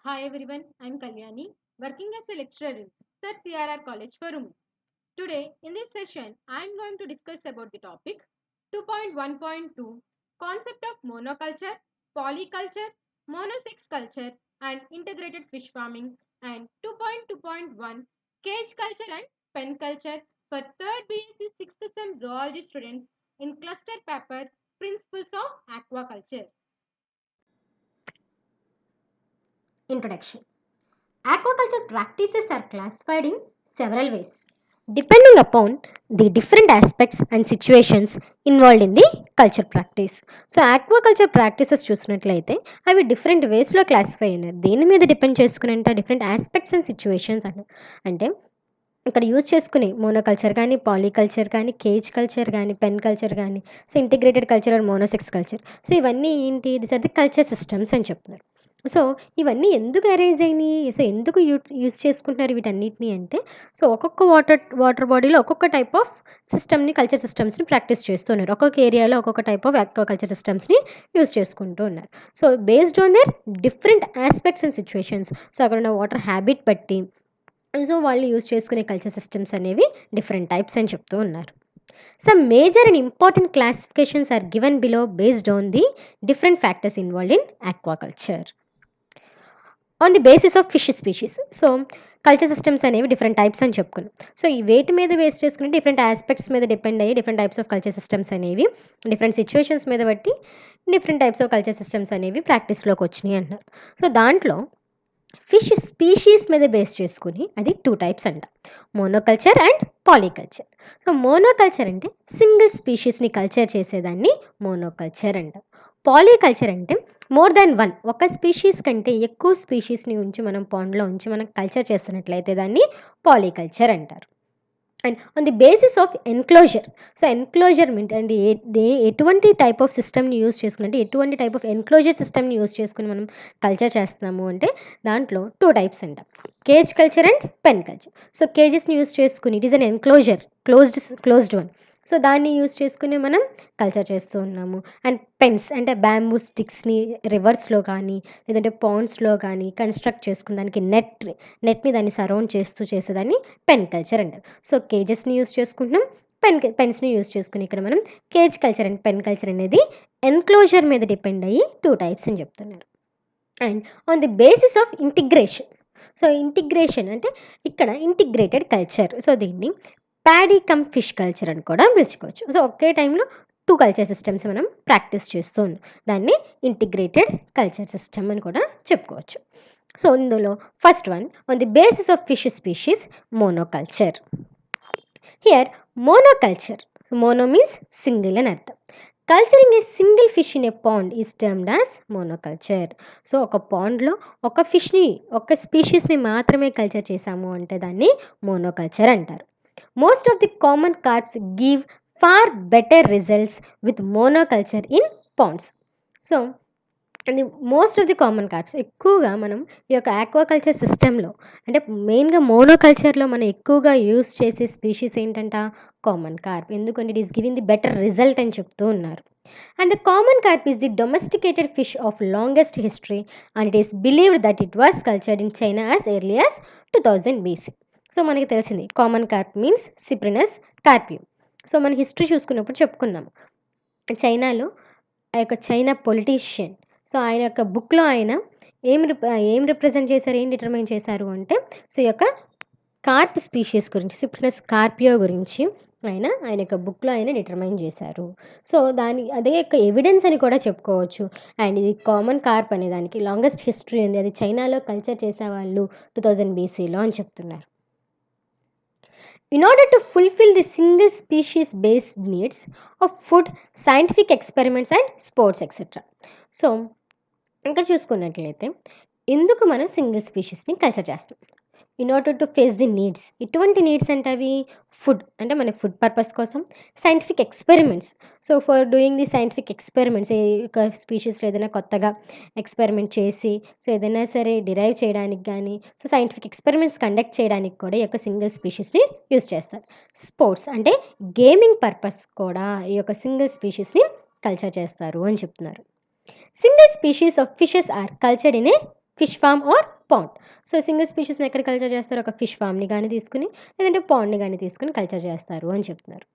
Hi everyone, I'm Kalyani, working as a lecturer in Sir CRR College for Women. Today, in this session, I'm going to discuss about the topic 2.1.2 concept of monoculture, polyculture, monosex culture, and integrated fish farming, and 2.2.1 cage culture and pen culture for 3rd BSc 6th sem zoology students in cluster paper Principles of Aquaculture. Introduction. Aquaculture practices are classified in several ways, depending upon the different aspects and situations involved in the culture practice. So aquaculture practices చూసినట్లయితే అవి different వేస్లో classify అయినారు. దేని మీద depend చేసుకుని అంటే different aspects and situations అంటే ఇక్కడ use చేసుకునే మోనోకల్చర్ కానీ పాలీకల్చర్ కానీ కేజ్ కల్చర్ కానీ పెన్ కల్చర్ కానీ so integrated culture and monosex culture so ఇవన్నీ ఏంటి this are the culture systems అని చెప్తున్నారు. సో ఇవన్నీ ఎందుకు అరేంజ్ అయినాయి, సో ఎందుకు యూజ్ చేసుకుంటున్నారు వీటన్నిటిని అంటే సో ఒక్కొక్క వాటర్ బాడీలో ఒక్కొక్క టైప్ ఆఫ్ సిస్టమ్ని కల్చర్ సిస్టమ్స్ని ప్రాక్టీస్ చేస్తున్నారు. ఒక్కొక్క ఏరియాలో ఒక్కొక్క టైప్ ఆఫ్ కల్చర్ సిస్టమ్స్ని యూజ్ చేసుకుంటూ ఉన్నారు. So based on their different aspects and situations so అక్కడ ఉన్న వాటర్ హ్యాబిట్ బట్టి సో వాళ్ళు యూజ్ చేసుకునే కల్చర్ సిస్టమ్స్ అనేవి డిఫరెంట్ టైప్స్ అని చెప్తూ ఉన్నారు. Some major and important classifications are given below based on the different factors involved in aquaculture. On the basis of fish species. So culture systems అనేవి different types అని చెప్పుకున్నాం. So ఈ వేటి మీద బేస్ చేసుకుని డిఫరెంట్ ఆస్పెక్ట్స్ మీద depend అయ్యి different types of culture systems అనేవి డిఫరెంట్ సిచ్యువేషన్స్ మీద బట్టి different types of culture systems అనేవి ప్రాక్టీస్లోకి వచ్చినాయి అంటారు. సో దాంట్లో ఫిష్ స్పీషీస్ మీద బేస్ చేసుకుని అది 2 టైప్స్ అంట, monoculture and polyculture. So monoculture అంటే సింగిల్ స్పీషీస్ని కల్చర్ చేసేదాన్ని మోనోకల్చర్ అంట. పాలీకల్చర్ అంటే మోర్ దాన్ వన్, ఒక స్పీషీస్ కంటే ఎక్కువ స్పీషీస్ని ఉంచి మనం పాండ్లో ఉంచి మనం కల్చర్ చేస్తున్నట్లయితే దాన్ని పాలీకల్చర్ అంటారు. And on the basis of enclosure. So enclosure mean అంటే ఎటువంటి టైప్ ఆఫ్ సిస్టమ్ని యూజ్ చేసుకుని అంటే ఎటువంటి టైప్ ఆఫ్ ఎన్క్లోజర్ సిస్టమ్ని యూజ్ చేసుకుని మనం కల్చర్ చేస్తున్నాము అంటే దాంట్లో 2 టైప్స్ అంట, cage culture and pen culture. So కేజెస్ని యూజ్ చేసుకుని it is an enclosure, closed one. So దాన్ని యూజ్ చేసుకుని మనం కల్చర్ చేస్తూ ఉన్నాము. అండ్ పెన్స్ అంటే బ్యాంబూ స్టిక్స్ని రివర్స్లో కానీ లేదంటే పాండ్స్లో కానీ కన్స్ట్రక్ట్ చేసుకుని దానికి నెట్ని దాన్ని సరౌండ్ చేస్తూ చేసేదాన్ని పెన్ కల్చర్ అంటారు. సో కేజెస్ని యూజ్ చేసుకుంటున్నాం, పెన్స్ని యూజ్ చేసుకుని ఇక్కడ మనం cage culture and pen culture అనేది ఎన్క్లోజర్ మీద డిపెండ్ అయ్యి 2 టైప్స్ అని చెప్తున్నారు. And on the basis of integration. So integration అంటే ఇక్కడ ఇంటిగ్రేటెడ్ కల్చర్. సో దీన్ని ప్యాడీ కమ్ ఫిష్ కల్చర్ అని కూడా పిలుచుకోవచ్చు. సో ఒకే టైంలో 2 కల్చర్ సిస్టమ్స్ మనం ప్రాక్టీస్ చేస్తూ ఉన్నాం, దాన్ని ఇంటిగ్రేటెడ్ కల్చర్ సిస్టమ్ అని కూడా చెప్పుకోవచ్చు. సో ఇందులో first one on the basis of fish species monoculture. Here monoculture, mono means single అని అర్థం. Culturing a single fish in a pond is termed as monoculture. So ఒక పాండ్లో ఒక ఫిష్ని ఒక స్పీషీస్ని మాత్రమే కల్చర్ చేసాము అంటే దాన్ని మోనోకల్చర్ అంటారు. Most of the common carps give far better results with monoculture in ponds. So అది most of the common carps ఎక్కువగా మనం ఈ యొక్క ఆక్వాకల్చర్ సిస్టంలో అంటే మెయిన్గా మోనోకల్చర్లో మనం ఎక్కువగా యూస్ చేసే స్పీషీస్ ఏంటంట కామన్ కార్ప్. ఎందుకంటే it is giving the better result అని చెప్తూ ఉన్నారు. And the common carp is the domesticated fish of longest history and it is believed that it was cultured in China as early as 2000 BC. So మనకి తెలిసింది common carp means Cyprinus carpio. So మన history చూసుకున్నప్పుడు చెప్పుకున్నాము చైనాలో ఆ యొక్క China politician. So ఆయన యొక్క బుక్లో ఆయన ఏం రిప్రజెంట్ చేశారు, ఏం డిటర్మైన్ చేశారు అంటే సో ఈ యొక్క కార్ప్ స్పీషీస్ గురించి సిప్రినస్ కార్పియో గురించి ఆయన యొక్క బుక్లో ఆయన డిటర్మైన్ చేశారు. సో అదే యొక్క ఎవిడెన్స్ అని కూడా చెప్పుకోవచ్చు. అండ్ ఇది కామన్ కార్ప్ అనే దానికి లాంగెస్ట్ హిస్టరీ ఉంది, అది చైనాలో కల్చర్ చేసేవాళ్ళు 2000 BCలో అని చెప్తున్నారు. In order to fulfill the single species based needs of food, scientific experiments and sports etc. So ఇంకా చూసుకున్నట్లయితే ఎందుకు మనం సింగిల్ స్పీషీస్ని కల్చర్ చేస్తాం, in order to face the needs. ఇటువంటి నీడ్స్ అంటే అవి ఫుడ్ అంటే మన ఫుడ్ పర్పస్ కోసం, scientific experiments. So for doing the scientific experiments ఒక స్పీషీస్లో ఏదైనా కొత్తగా ఎక్స్పెరిమెంట్ చేసి సో ఏదైనా సరే డిరైవ్ చేయడానికి కానీ సో సైంటిఫిక్ ఎక్స్పెరిమెంట్స్ కండక్ట్ చేయడానికి కూడా ఈ యొక్క సింగిల్ స్పీషీస్ని యూజ్ చేస్తారు. స్పోర్ట్స్ అంటే గేమింగ్ పర్పస్ కూడా ఈ యొక్క సింగిల్ స్పీషీస్ని కల్చర్ చేస్తారు అని చెప్తున్నారు. Single species of fishes are cultured in a fish farm or pond. So single స్పీషీస్ని ఎక్కడ కల్చర్ చేస్తారు? ఒక ఫిష్ ఫార్మ్ని కానీ తీసుకుని, లేదంటే పాండ్ని కానీ తీసుకుని కల్చర్ చేస్తారు అని చెప్తున్నారు.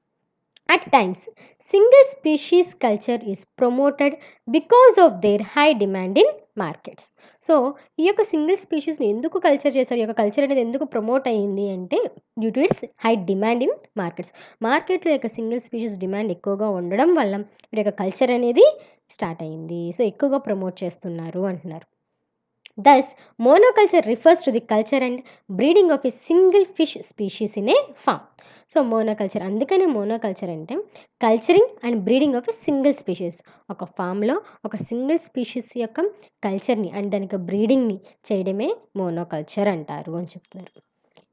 At times single species culture is promoted because of their high demand in markets. So ఈ యొక్క సింగిల్ స్పీషీస్ని ఎందుకు కల్చర్ చేశారు? ఈ యొక్క కల్చర్ అనేది ఎందుకు ప్రమోట్ అయ్యింది అంటే due to it's high demand in markets. మార్కెట్లో యొక్క సింగిల్ స్పీషీస్ డిమాండ్ ఎక్కువగా ఉండడం వల్ల వీటి యొక్క కల్చర్ అనేది స్టార్ట్ అయ్యింది. సో ఎక్కువగా ప్రమోట్ చేస్తున్నారు అంటున్నారు. Thus, monoculture refers to the culture and breeding of a single fish species in a farm. So monoculture, అందుకనే మోనోకల్చర్ అంటే culturing and breeding of a single species. ఒక ఫామ్లో ఒక సింగిల్ స్పీషీస్ యొక్క కల్చర్ని అండ్ దానికి బ్రీడింగ్ని చేయడమే మోనోకల్చర్ అంటారు అని చెప్తున్నారు.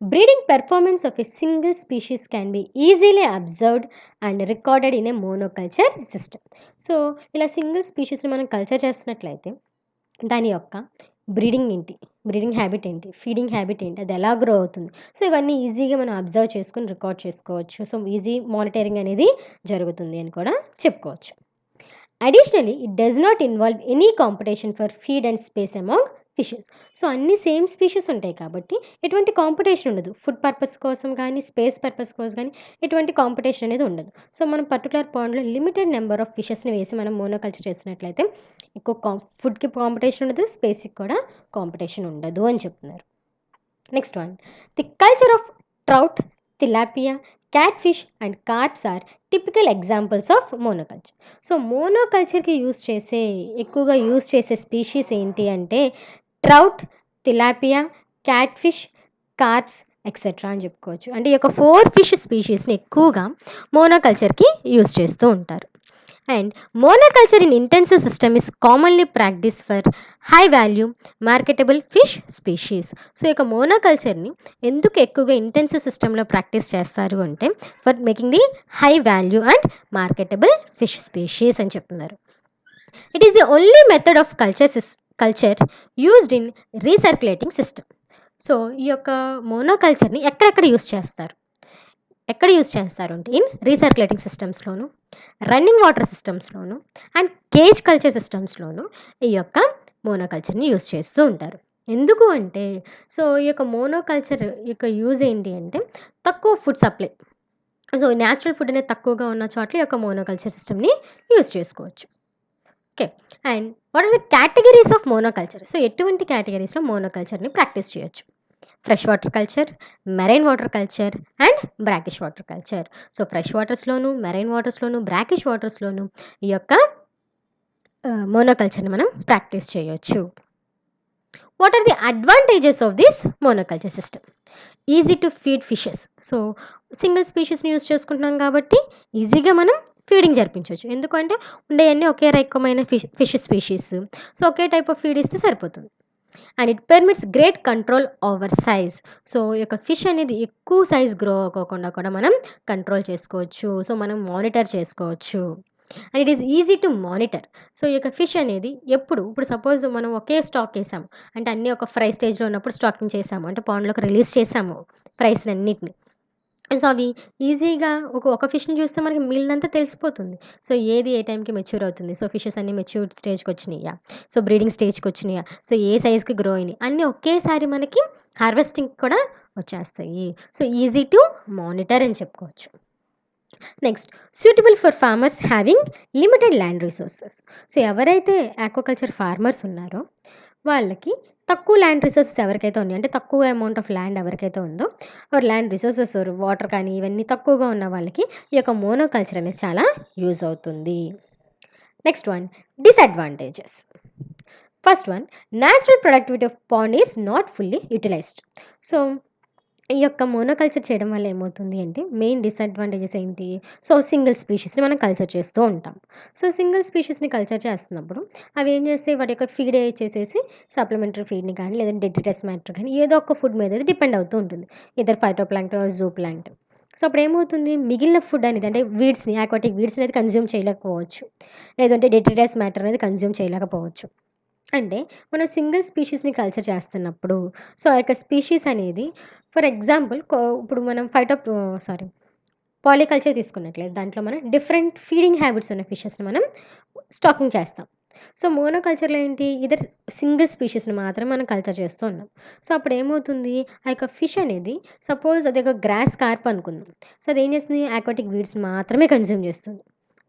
Breeding performance of a single species can be easily observed and recorded in a monoculture system. So ఇలా సింగిల్ స్పీషీస్ని మనం కల్చర్ చేస్తున్నట్లయితే దాని యొక్క బ్రీడింగ్ ఏంటి, బ్రీడింగ్ హ్యాబిట్ ఏంటి, ఫీడింగ్ హ్యాబిట్ ఏంటి, అది ఎలా గ్రో అవుతుంది, సో ఇవన్నీ ఈజీగా మనం అబ్జర్వ్ చేసుకుని రికార్డ్ చేసుకోవచ్చు. సో ఈజీ మానిటరింగ్ అనేది జరుగుతుంది అని కూడా చెప్పుకోవచ్చు. Additionally it does not involve any competition for feed and space among fishes. So అన్ని సేమ్ స్పీషీస్ ఉంటాయి కాబట్టి ఎటువంటి కాంపిటీషన్ ఉండదు. ఫుడ్ పర్పస్ కోసం కానీ స్పేస్ పర్పస్ కోసం కానీ ఎటువంటి కాంపిటీషన్ అనేది ఉండదు. సో మనం పర్టికులర్ పాయింట్లో లిమిటెడ్ నెంబర్ ఆఫ్ ఫిషెస్ని వేసి మనం మోనోకల్చర్ చేసినట్లయితే ఎక్కువ ఫుడ్కి కాంపిటీషన్ ఉండదు, స్పేస్కి కూడా కాంపిటీషన్ ఉండదు అని చెప్తున్నారు. Next one, the culture of trout, tilapia, cat fish and carps are typical examples of monoculture. So మోనోకల్చర్కి ఎక్కువగా యూజ్ చేసే స్పీషీస్ ఏంటి అంటే trout, tilapia, cat fish, carps etcetera అని చెప్పుకోవచ్చు. అంటే ఈ యొక్క 4 ఫిష్ స్పీషీస్ని ఎక్కువగా మోనోకల్చర్కి యూజ్ చేస్తూ ఉంటారు. And monoculture in intensive system is commonly practice for high value marketable fish species. So ఈ యొక్క మోనోకల్చర్ని ఎందుకు ఎక్కువగా ఇంటెన్సివ్ సిస్టంలో ప్రాక్టీస్ చేస్తారు అంటే for making the high value and marketable fish species అని చెప్తున్నారు. It is the only method of culture used in recirculating system. So ఈ యొక్క మోనోకల్చర్ని ఎక్కడెక్కడ యూజ్ చేస్తారు అంటే ఇన్ రీసర్క్యులేటింగ్ సిస్టమ్స్లోను, రన్నింగ్ వాటర్ సిస్టమ్స్లోను అండ్ కేజ్ కల్చర్ సిస్టమ్స్లోను ఈ యొక్క మోనోకల్చర్ని యూజ్ చేస్తూ ఉంటారు. ఎందుకు అంటే సో ఈ యొక్క మోనోకల్చర్ యొక్క యూజ్ ఏంటి అంటే తక్కువ food supply, so natural food అనేది తక్కువగా ఉన్న చోట్ల ఈ యొక్క మోనోకల్చర్ సిస్టమ్ని యూజ్ చేసుకోవచ్చు. Okay, and what are the categories of monoculture? So ఎటువంటి కేటగిరీస్లో మోనోకల్చర్ని ప్రాక్టీస్ చేయొచ్చు? Fresh water culture, marine water culture and brackish water culture. So fresh వాటర్స్లోను, మెరైన్ వాటర్స్లోను, బ్రాకిష్ వాటర్స్లోను ఈ యొక్క మోనోకల్చర్ని మనం ప్రాక్టీస్ చేయొచ్చు. What are the advantages of this monoculture system? Easy to feed fishes. So single స్పీషీస్ని యూజ్ చేసుకుంటున్నాం కాబట్టి ఈజీగా మనం ఫీడింగ్ జరిపించవచ్చు. ఎందుకంటే ఉండేవన్నీ ఒకే రకమైన ఫిష్ స్పీషీస్, సో ఒకే టైప్ ఆఫ్ ఫీడ్ ఇస్తే సరిపోతుంది. And it permits great control over size. So ఈ యొక్క ఫిష్ అనేది ఎక్కువ సైజ్ గ్రో అవ్వకుండా కూడా మనం కంట్రోల్ చేసుకోవచ్చు. సో మనం మానిటర్ చేసుకోవచ్చు. And it is easy to monitor. So ఈ యొక్క ఫిష్ అనేది ఇప్పుడు సపోజ్ మనం ఒకే స్టాక్ వేసాము అంటే అన్నీ ఒక ఫ్రై స్టేజ్లో ఉన్నప్పుడు స్టాకింగ్ చేసాము అంటే పాండ్లోకి రిలీజ్ చేసాము ఫ్రైస్ అన్నిటిని. సో అవి ఈజీగా ఒక ఫిష్ని చూస్తే మనకి మిగిలినంతా తెలిసిపోతుంది. సో ఏది ఏ టైంకి మెచ్యూర్ అవుతుంది, సో ఫిషెస్ అన్నీ మెచ్యూర్ స్టేజ్కి వచ్చినాయా, సో బ్రీడింగ్ స్టేజ్కి వచ్చినాయా, సో ఏ సైజ్కి గ్రో అయినాయి అన్నీ ఒకేసారి మనకి హార్వెస్టింగ్ కూడా వచ్చేస్తాయి. సో ఈజీ టు మానిటర్ అని చెప్పుకోవచ్చు. Next, suitable for farmers having limited land resources. So ఎవరైతే ఆక్వాకల్చర్ ఫార్మర్స్ ఉన్నారో వాళ్ళకి తక్కువ ల్యాండ్ రిసోర్సెస్ ఎవరికైతే ఉన్నాయో అంటే తక్కువ అమౌంట్ ఆఫ్ ల్యాండ్ ఎవరికైతే ఉందో ల్యాండ్ రిసోర్సెస్ వాటర్ కానీ ఇవన్నీ తక్కువగా ఉన్న వాళ్ళకి ఈ యొక్క మోనోకల్చర్ అనేది చాలా యూజ్ అవుతుంది. Next one, disadvantages. First one, natural productivity of pond is not fully utilized. So ఈ యొక్క మోనోకల్చర్ చేయడం వల్ల ఏమవుతుంది అంటే మెయిన్ డిసడ్వాంటేజెస్ ఏంటి? సో సింగిల్ స్పీషీస్ని మనం కల్చర్ చేస్తూ ఉంటాం. సో సింగిల్ స్పీషీస్ని కల్చర్ చేస్తున్నప్పుడు అవి ఏం చేస్తే వాటి యొక్క ఫీడ్ చేసేసి సప్లిమెంటరీ ఫీడ్ని కానీ లేదంటే డెట్రిటస్ మ్యాటర్ కానీ ఏదో ఒక ఫుడ్ మీద డిపెండ్ అవుతూ ఉంటుంది, ఇద్దరు ఫైటోప్లాంక్టన్ ఆర్ జూప్లాంక్టన్. సో అప్పుడు ఏమవుతుంది, మిగిలిన ఫుడ్ అనేది అంటే వీడ్స్ని, ఆక్వాటిక్ వీడ్స్ అనేది కన్జ్యూమ్ చేయలేకపోవచ్చు, లేదంటే డెట్రిటస్ మ్యాటర్ అనేది కన్జ్యూమ్ చేయలేకపోవచ్చు. అంటే మనం సింగిల్ స్పీషీస్ని కల్చర్ చేస్తున్నప్పుడు సో ఆ యొక్క స్పీషీస్ అనేది ఫర్ ఎగ్జాంపుల్ ఇప్పుడు మనం పాలికల్చర్ తీసుకున్నట్లయితే దాంట్లో మనం డిఫరెంట్ ఫీడింగ్ హ్యాబిట్స్ ఉన్న ఫిషెస్ని మనం స్టాకింగ్ చేస్తాం. సో మోనోకల్చర్లో ఏంటి, ఇద్దరు సింగిల్ స్పీషీస్ని మాత్రమే మనం కల్చర్ చేస్తూ ఉన్నాం. సో అప్పుడు ఏమవుతుంది, ఆ యొక్క ఫిష్ అనేది సపోజ్ అది ఒక గ్రాస్ కార్ప్ అనుకుందాం. సో అది ఏం చేస్తుంది, ఆక్వాటిక్ వీడ్స్ మాత్రమే కన్జ్యూమ్ చేస్తుంది,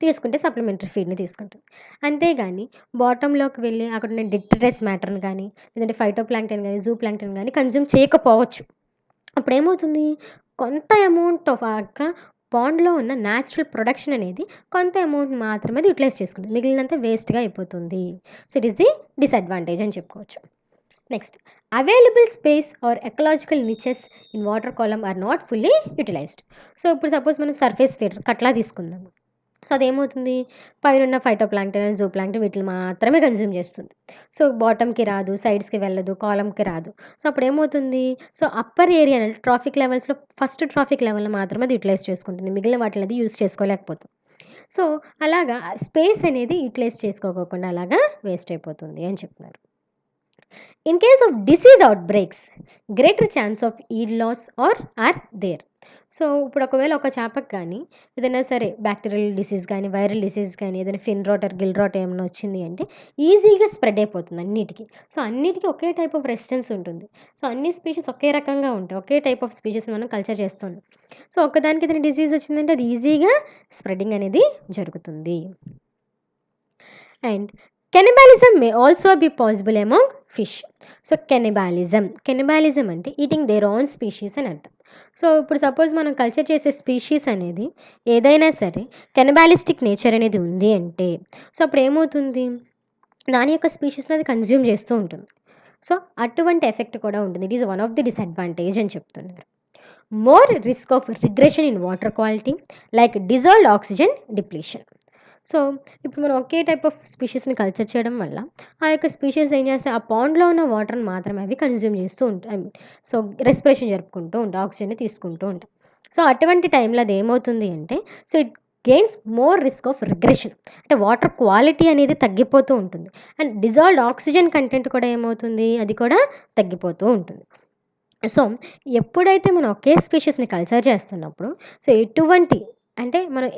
తీసుకుంటే సప్లిమెంటరీ ఫీడ్ని తీసుకుంటుంది. అంతేగాని బాటంలోకి వెళ్ళి అక్కడ ఉన్న డిట్రెస్ మ్యాటర్ని కానీ లేదంటే ఫైటో ప్లాంక్టన్ కానీ జూ ప్లాంక్టన్ కానీ కన్జ్యూమ్ చేయకపోవచ్చు. అప్పుడు ఏమవుతుంది, కొంత అమౌంట్ ఆఫ్ ఆ యొక్క పాండ్లో ఉన్న న్యాచురల్ ప్రొడక్షన్ అనేది కొంత అమౌంట్ మాత్రమే అది యూటిలైజ్ చేసుకుంటుంది, మిగిలినంత వేస్ట్గా అయిపోతుంది. So it is the disadvantage అని చెప్పుకోవచ్చు. Next, available space or ecological niches in water column are not fully utilized. So ఇప్పుడు సపోజ్ మనం సర్ఫేస్ ఫీడర్ కట్లా తీసుకుందాము. సో అదేమవుతుంది, పైన ఫైటో ప్లాంక్టన్ జూ ప్లాంక్టన్ వీటిని మాత్రమే కన్జ్యూమ్ చేస్తుంది. సో బాటమ్కి రాదు, సైడ్స్కి వెళ్ళదు, కాలమ్కి రాదు. సో అప్పుడు ఏమవుతుంది, సో అప్పర్ ఏరియా ట్రాఫిక్ లెవెల్స్లో ఫస్ట్ ట్రాఫిక్ లెవెల్లో మాత్రమే అది యూటిలైజ్ చేసుకుంటుంది, మిగిలిన వాటిని అది యూజ్ చేసుకోలేకపోతుంది. సో అలాగా స్పేస్ అనేది యూటిలైజ్ చేసుకోకుండా అలాగా వేస్ట్ అయిపోతుంది అని చెప్తున్నారు. In case of disease outbreaks, greater chance of yield loss are there. So ఇప్పుడు ఒకవేళ ఒక చేపకు కానీ ఏదైనా సరే బ్యాక్టీరియల్ డిసీజ్ కానీ వైరల్ డిసీజ్ కానీ ఏదైనా fin rot or gill rot ఏమైనా వచ్చింది అంటే ఈజీగా స్ప్రెడ్ అయిపోతుంది అన్నిటికీ. సో అన్నిటికీ ఒకే టైప్ ఆఫ్ రెసిస్టెన్స్ ఉంటుంది. సో అన్ని స్పీషీస్ ఒకే రకంగా ఉంటాయి, ఒకే టైప్ ఆఫ్ స్పీషీస్ మనం కల్చర్ చేస్తున్నాం. సో ఒకదానికి ఏదైనా డిసీజ్ వచ్చిందంటే అది ఈజీగా స్ప్రెడింగ్ అనేది జరుగుతుంది. And cannibalism may also be possible among fish. So కెనిబాలిజం అంటే ఈటింగ్ దేర్ ఓన్ స్పీషీస్ అని అర్థం. సో ఇప్పుడు సపోజ్ మనం కల్చర్ చేసే స్పీషీస్ అనేది ఏదైనా సరే కెనిబాలిస్టిక్ నేచర్ అనేది ఉంది అంటే సో అప్పుడు ఏమవుతుంది, దాని యొక్క స్పీషీస్ని అది కన్జ్యూమ్ చేస్తూ ఉంటుంది. సో అటువంటి ఎఫెక్ట్ కూడా ఉంటుంది. It is one of the disadvantage అని చెప్తున్నారు. More risk of regression in water quality like dissolved oxygen depletion. So ఇప్పుడు మనం ఒకే టైప్ ఆఫ్ స్పీషీస్ని కల్చర్ చేయడం వల్ల ఆ యొక్క స్పీషీస్ ఏం చేస్తాయి, ఆ పాండ్లో ఉన్న వాటర్ని మాత్రమే అవి కన్జ్యూమ్ చేస్తూ ఉంటాయి. సో రెస్పిరేషన్ జరుపుకుంటూ ఉంటాయి, ఆక్సిజన్ని తీసుకుంటూ ఉంటాయి. సో అటువంటి టైంలో అది ఏమవుతుంది అంటే so it gains more risk of regression, అంటే వాటర్ క్వాలిటీ అనేది తగ్గిపోతూ ఉంటుంది. అండ్ డిజాల్వ్డ్ ఆక్సిజన్ కంటెంట్ కూడా ఏమవుతుంది, అది కూడా తగ్గిపోతూ ఉంటుంది. సో ఎప్పుడైతే మనం ఒకే స్పీషీస్ని కల్చర్ చేస్తున్నప్పుడు సో ఎటువంటి అంటే మనం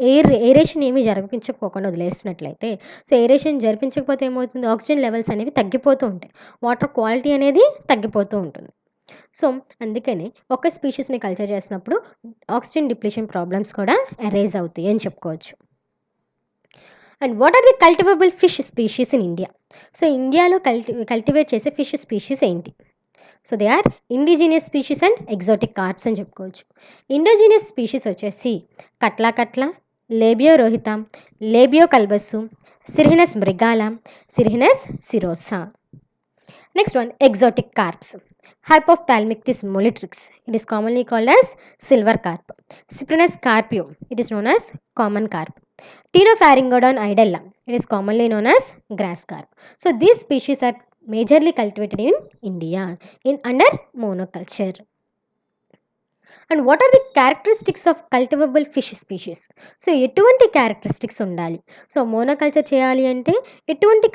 ఏరేషన్ ఏమీ జరిపించకపోకుండా వదిలేసినట్లయితే సో ఏరేషన్ జరిపించకపోతే ఏమవుతుంది, ఆక్సిజన్ లెవెల్స్ అనేవి తగ్గిపోతూ ఉంటాయి, వాటర్ క్వాలిటీ అనేది తగ్గిపోతూ ఉంటుంది. సో అందుకని ఒక స్పీషీస్ని కల్చర్ చేసినప్పుడు ఆక్సిజన్ డిప్లీషన్ ప్రాబ్లమ్స్ కూడా అరైజ్ అవుతాయి అని చెప్పుకోవచ్చు. And what are the cultivable fish species in India. So ఇండియాలో కల్టివేట్ చేసే ఫిష్ స్పీషీస్ ఏంటి, so they are indigenous species and exotic carps అని చెప్పుకోవచ్చు. ఇండిజినియస్ స్పీషీస్ వచ్చేసి catla, Labeo rohita, Labeo calbasu, Cirrhinus mrigala, Cirrhinus cirrhosa. Next one exotic carps. Hypophthalmichthys molitrix, it is commonly called as silver carp. Cyprinus carpio, it is known as common Corp. Tinopharyngodon idella, it is commonly known as grass carp. So these species are majorly cultivated in India in under monoculture. And what are the characteristics of cultivable fish species? So ఎటువంటి characteristics ఉండాలి, so monoculture చేయాలి అంటే ఎటువంటి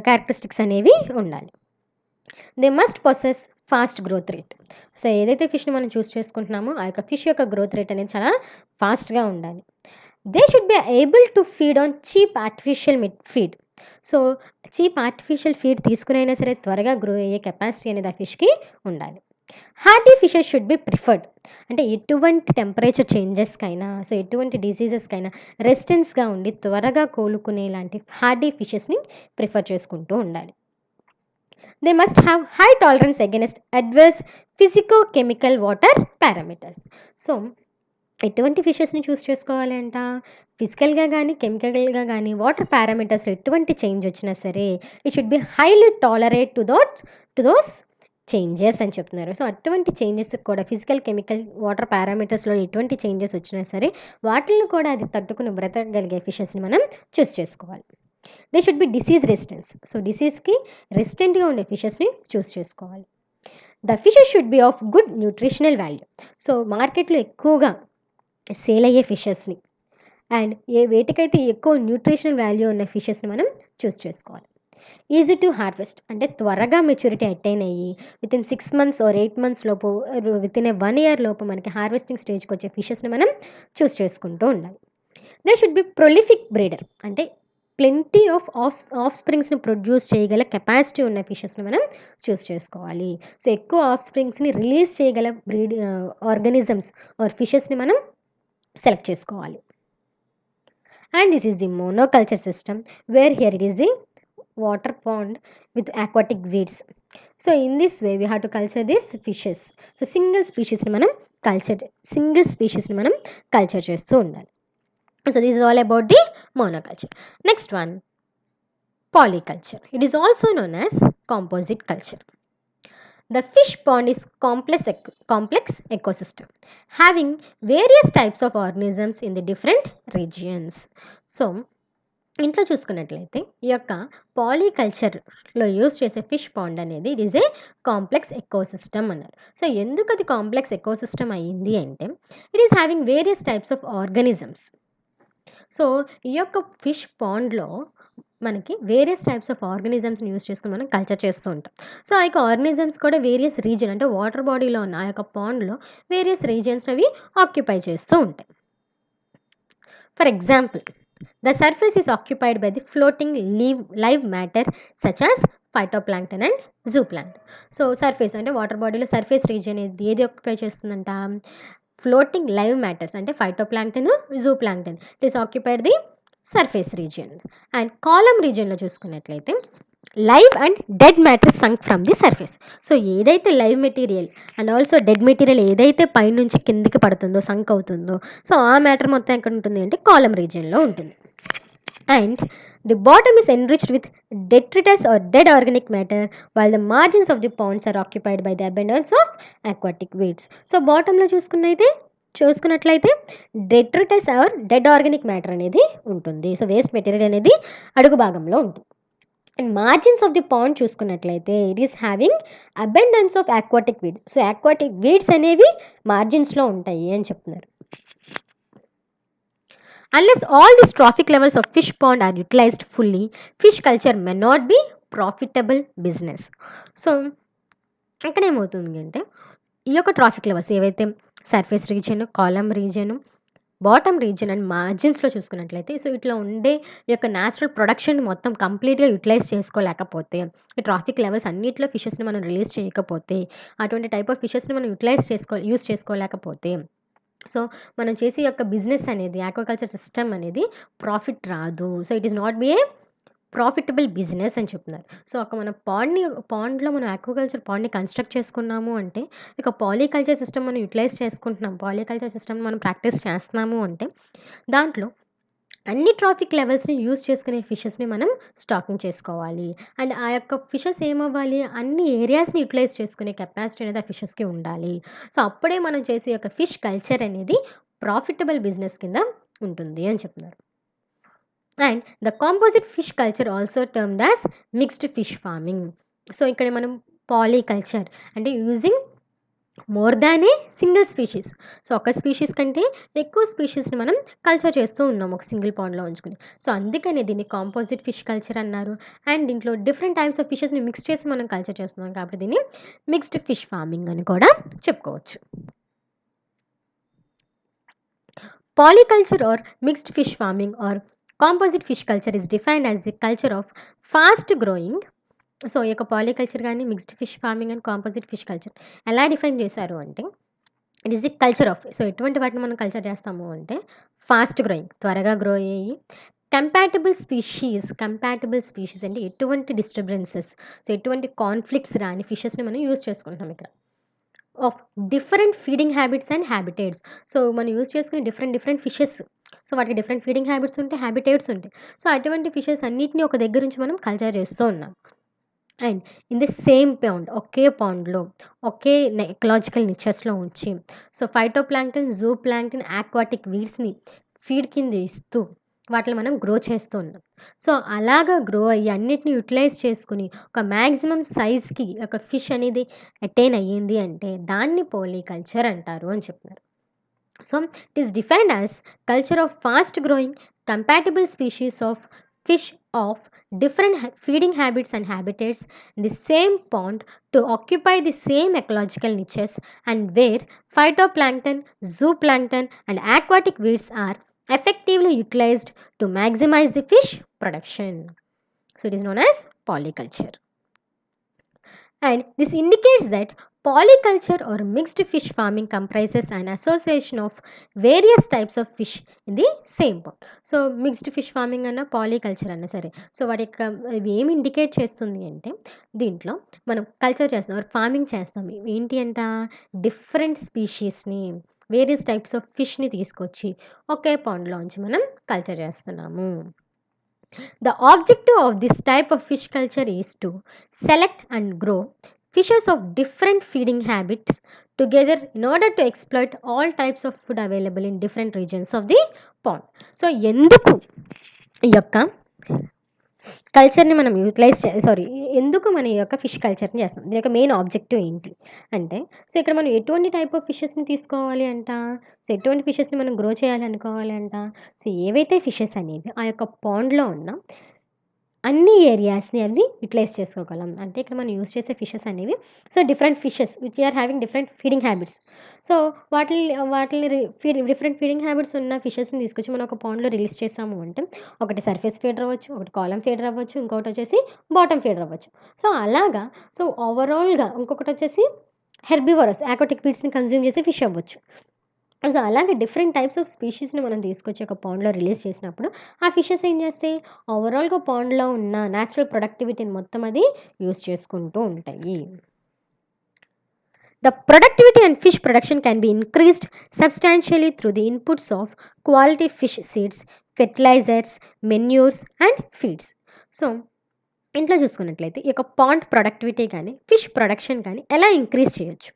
characteristics అనేవి ఉండాలి. They must possess fast growth rate. So ఏదైతే ఫిష్ని మనం చూస్ చేసుకుంటున్నామో ఆ యొక్క ఫిష్ యొక్క గ్రోత్ రేట్ అనేది చాలా ఫాస్ట్గా ఉండాలి. They should be able to feed on cheap artificial feed. So cheap artificial feed తీసుకునైనా సరే త్వరగా గ్రో అయ్యే కెపాసిటీ అనేది ఆ ఫిష్కి ఉండాలి. Hardy fishes should be preferred, అంటే ఎటువంటి టెంపరేచర్ చేంజెస్కైనా సో ఎటువంటి డిసీజెస్కైనా రెసిస్టెన్స్గా ఉండి త్వరగా కోలుకునే లాంటి హార్డీ ఫిషెస్ని ప్రిఫర్ చేసుకుంటూ ఉండాలి. They must have high tolerance against adverse physico-chemical water parameters. So ఎటువంటి ఫిషెస్ని చూస్ చేసుకోవాలి అంట, ఫిజికల్గా కానీ కెమికల్గా కానీ వాటర్ పారామీటర్స్లో ఎటువంటి చేంజ్ వచ్చినా సరే it should be highly tolerate to those changes అని చెప్తున్నారు. సో అటువంటి చేంజెస్ కూడా ఫిజికల్ కెమికల్ వాటర్ పారామీటర్స్లో ఎటువంటి చేంజెస్ వచ్చినా సరే వాటిని కూడా అది తట్టుకుని బ్రతకగలిగే ఫిషెస్ని మనం చూస్ చేసుకోవాలి. They should be disease resistance, so డిసీజ్కి రెసిస్టెంట్గా ఉండే ఫిషెస్ని చూస్ చేసుకోవాలి. The fishes should be of good nutritional value, so మార్కెట్లో ఎక్కువగా సేల్ అయ్యే ఫిషెస్ని అండ్ వేటికైతే ఎక్కువ న్యూట్రిషనల్ వాల్యూ ఉన్న ఫిషెస్ని మనం చూస్ చేసుకోవాలి. ఈజీ టు హార్వెస్ట్, అంటే త్వరగా మెచ్యూరిటీ అటైన్ అయ్యి వితిన్ 6 months or 8 months లోపు వితిన్ 1 year లోపు మనకి హార్వెస్టింగ్ స్టేజ్కి వచ్చే ఫిషెస్ని మనం చూస్ చేసుకుంటూ ఉండాలి. They should B prolific breeder, అంటే ప్లెంటీ ఆఫ్ ఆఫ్ స్ప్రింగ్స్ని ప్రొడ్యూస్ చేయగల కెపాసిటీ ఉన్న ఫిషెస్ని మనం చూస్ చేసుకోవాలి. సో ఎక్కువ ఆఫ్ స్ప్రింగ్స్ని రిలీజ్ చేయగల ఆర్గానిజమ్స్ ఆర్ ఫిషెస్ని మనం సెలెక్ట్ చేసుకోవాలి. And this is the monoculture system, where here it is the water pond with aquatic weeds. So in this way we have to culture these fishes. So single species ni manam culture చేస్తూ ఉండాలి. So this is all about the monoculture. Next one, polyculture. It is also known as composite culture. The fish pond is complex ecosystem having various types of organisms in the different regions. So ఇంట్లో చూసుకున్నట్లయితే ఈ యొక్క పాలీకల్చర్లో use చేసే fish pond అనేది it is a complex ecosystem అన్నారు. So ఎందుకు అది complex ecosystem అయ్యింది అంటే it is having various types of organisms. So ఈ యొక్క ఫిష్ పాండ్లో మనకి వేరియస్ టైప్స్ ఆఫ్ ఆర్గానిజమ్స్ని యూస్ చేసుకుని మనం కల్చర్ చేస్తూ ఉంటాం. సో ఆ యొక్క ఆర్గానిజమ్స్ కూడా వేరియస్ రీజన్ అంటే వాటర్ బాడీలో ఉన్న ఆ యొక్క పాండ్లో వేరియస్ రీజన్స్ అవి ఆక్యుపై చేస్తూ ఉంటాయి. For example, the surface is occupied by the floating live matter such as phytoplankton and zooplankton. So surface అంటే వాటర్ బాడీలో సర్ఫేస్ రీజియన్ ఏది ఆక్యుపై చేస్తుందంట, ఫ్లోటింగ్ లైవ్ మ్యాటర్స్ అంటే phytoplankton, zooplankton. It is occupied the surface region. And column రీజియన్లో చూసుకున్నట్లయితే live and dead matter sunk from the surface. So ఏదైతే live material and also dead material ఏదైతే పైనుంచి కిందికి పడుతుందో సంక్ అవుతుందో సో ఆ మ్యాటర్ మొత్తం ఎక్కడ ఉంటుంది అంటే కాలమ్ రీజియన్లో ఉంటుంది. And the bottom is enriched with detritus or dead organic matter, while the margins of the ponds are occupied by the abundance of aquatic weeds. So బాటంలో చూసుకున్నట్లయితే detritus or dead organic matter అనేది ఉంటుంది. So waste material అనేది అడుగు భాగంలో ఉంటుంది. And margins of the pond చూసుకున్నట్లయితే it is having abundance of aquatic weeds. So aquatic weeds అనేవి మార్జిన్స్లో ఉంటాయి అని చెప్తున్నారు. Unless all these trophic levels of fish pond are utilized fully, fish culture may not be profitable business. So ఇక్కడ ఏమవుతుంది అంటే ఈ యొక్క ట్రాఫిక్ లెవెల్స్ ఏవైతే surface region, column region, bottom region and మార్జిన్స్లో చూసుకున్నట్లయితే సో ఇట్లా ఉండే ఈ యొక్క న్యాచురల్ ప్రొడక్షన్ మొత్తం కంప్లీట్గా యూటిలైజ్ చేసుకోలేకపోతే, ఈ ట్రాఫిక్ లెవెల్స్ అన్నింటిలో ఫిషెస్ని మనం రిలీజ్ చేయకపోతే, అటువంటి టైప్ ఆఫ్ ఫిషెస్ని మనం యూస్ చేసుకోలేకపోతే సో మనం చేసే యొక్క బిజినెస్ అనేది ఆక్వాకల్చర్ సిస్టమ్ అనేది ప్రాఫిట్ రాదు. So it is not be A profitable business అని చెప్తున్నారు. సో ఒక మన పాండ్లో మనం ఆక్వాకల్చర్ పాండ్ని కన్స్ట్రక్ట్ చేసుకున్నాము అంటే ఇక పాలీకల్చర్ సిస్టమ్ మనం యూటిలైజ్ చేసుకుంటున్నాం, పాలీకల్చర్ సిస్టమ్ మనం ప్రాక్టీస్ చేస్తున్నాము అంటే దాంట్లో అన్ని ట్రాఫిక్ లెవెల్స్ని యూజ్ చేసుకునే ఫిషెస్ని మనం స్టాకింగ్ చేసుకోవాలి. అండ్ ఆ యొక్క ఫిషెస్ ఏమవ్వాలి, అన్ని ఏరియాస్ని యూటిలైజ్ చేసుకునే కెపాసిటీ అనేది ఆ ఫిషెస్కి ఉండాలి. సో అప్పుడే మనం చేసే యొక్క ఫిష్ కల్చర్ అనేది ప్రాఫిటబుల్ బిజినెస్ కింద ఉంటుంది అని చెప్తున్నారు. And the composite fish culture also termed as mixed fish farming. So ఇక్కడ మనం పాలీకల్చర్ అంటే using more than a single species. So ఒక స్పీషీస్ కంటే ఎక్కువ స్పీషీస్ని మనం కల్చర్ చేస్తూ ఉన్నాం ఒక సింగిల్ పాండ్లో ఉంచుకుని. సో అందుకనే దీన్ని కాంపోజిట్ ఫిష్ కల్చర్ అన్నారు. అండ్ దీంట్లో డిఫరెంట్ టైప్స్ ఆఫ్ ఫిషెస్ని మిక్స్ చేసి మనం కల్చర్ చేస్తున్నాం కాబట్టి దీన్ని మిక్స్డ్ ఫిష్ ఫార్మింగ్ అని కూడా చెప్పుకోవచ్చు. Polyculture or mixed fish farming or composite fish culture is defined as the culture of fast growing. So ఈ యొక్క పాలీకల్చర్ కానీ mixed fish farming and composite fish culture ఎలా డిఫైన్ చేశారు అంటే it is the culture of. So ఎటువంటి వాటిని మనం culture చేస్తాము అంటే ఫాస్ట్ గ్రోయింగ్, త్వరగా గ్రో అయ్యి, కంపాటబుల్ స్పీషీస్ అంటే ఎటువంటి డిస్టర్బెన్సెస్, సో ఎటువంటి కాన్ఫ్లిక్ట్స్ రాని ఫిషెస్ని మనం యూజ్ చేసుకుంటున్నాం ఇక్కడ. Of different feeding habits and habitats. So మనం యూజ్ చేసుకునే డిఫరెంట్ ఫిషెస్, సో వాటికి డిఫరెంట్ ఫీడింగ్ హ్యాబిట్స్ ఉంటాయి, హ్యాబిటేట్స్ ఉంటాయి. సో అటువంటి ఫిషెస్ అన్నిటిని ఒక దగ్గర నుంచి మనం కల్చర్ చేస్తూ ఉన్నాం. And in the same pond, ఒకే పాండ్లో ఒకే ఎకలాజికల్ నిచెస్లో ఉంచి సో ఫైటోప్లాంక్టన్, జూప్లాంక్టన్, ఆక్వాటిక్ వీడ్స్ని ఫీడ్ కింద ఇస్తూ వాటిని మనం గ్రో చేస్తూ ఉన్నాం. సో అలాగా గ్రో అయ్యి అన్నిటిని యూటిలైజ్ చేసుకుని ఒక మ్యాక్సిమం సైజ్కి ఒక ఫిష్ అనేది అటైన్ అయ్యింది అంటే దాన్ని పోలీకల్చర్ అంటారు అని చెప్తున్నారు. So it is defined as culture of fast growing compatible species of fish of different feeding habits and habitats in the same pond to occupy the same ecological niches and where phytoplankton, zooplankton and aquatic weeds are effectively utilized to maximize the fish production. So it is known as polyculture. And this indicates that polyculture or mixed fish farming comprises an association of various types of fish in the same pond. So mixed fish farming అన్న polyculture అన్న సరే, so వాటి యొక్క ఇవి ఏమి indicate చేస్తుంది అంటే దీంట్లో మనం కల్చర్ చేస్తున్నాం, ఫార్మింగ్ చేస్తాం. ఏంటి అంట, డిఫరెంట్ స్పీషీస్ని, వేరియస్ టైప్స్ ఆఫ్ ఫిష్ని తీసుకొచ్చి ఒకే పాండ్లోంచి మనం కల్చర్ చేస్తున్నాము. The objective of this type of fish culture is to select and grow fishes of different feeding habits together in order to exploit all types of food available in different regions of the pond. So, ఎందుకు ఈ యొక్క కల్చర్ని మనం ఎందుకు మన ఈ యొక్క fish కల్చర్ని చేస్తాం, దీని యొక్క మెయిన్ ఆబ్జెక్టివ్ ఏంటి అంటే, సో ఇక్కడ మనం ఎటువంటి టైప్ ఆఫ్ ఫిషెస్ని తీసుకోవాలి అంట, సో ఎటువంటి ఫిషెస్ని మనం గ్రో చేయాలి అనుకోవాలి అంట, సో ఏవైతే ఫిషెస్ అనేవి ఆ యొక్క పాండ్లో ఉన్న అన్ని ఏరియాస్ని అవి యూటిలైజ్ చేసుకోగలం. అంటే ఇక్కడ మనం యూస్ చేసే ఫిషెస్ అనేవి so different fishes which are having different feeding habits. So వాటిని డిఫరెంట్ ఫీడింగ్ హ్యాబిట్స్ ఉన్న ఫిషెస్ని తీసుకొచ్చి మనం ఒక పాండ్లో రిలీజ్ చేసాము అంటే, ఒకటి సర్ఫేస్ ఫీడర్ అవ్వచ్చు, ఒకటి కాలం ఫీడర్ అవ్వచ్చు, ఇంకొకటి వచ్చేసి బాటమ్ ఫీడర్ అవ్వచ్చు. సో అలాగా సో ఓవరాల్గా ఇంకొకటి వచ్చేసి హెర్బివరస్ ఆక్వాటిక్ ఫీడ్స్ని కన్జ్యూమ్ చేసే ఫిష్ అవ్వచ్చు. సో అలాగే డిఫరెంట్ టైప్స్ ఆఫ్ స్పీషీస్ని మనం తీసుకొచ్చి ఒక పాండ్లో రిలీజ్ చేసినప్పుడు ఆ ఫిషెస్ ఏం చేస్తాయి, ఓవరాల్గా పాండ్లో ఉన్న న్యాచురల్ ప్రొడక్టివిటీని మొత్తం అది యూస్ చేసుకుంటూ ఉంటాయి. The productivity and fish production can be increased substantially through the inputs of quality fish seeds, fertilizers, manures and feeds. So ఇంట్లో చూసుకున్నట్లయితే ఈ యొక్క పాండ్ ప్రొడక్టివిటీ కానీ ఫిష్ ప్రొడక్షన్ కానీ ఎలా ఇంక్రీజ్ చేయొచ్చు.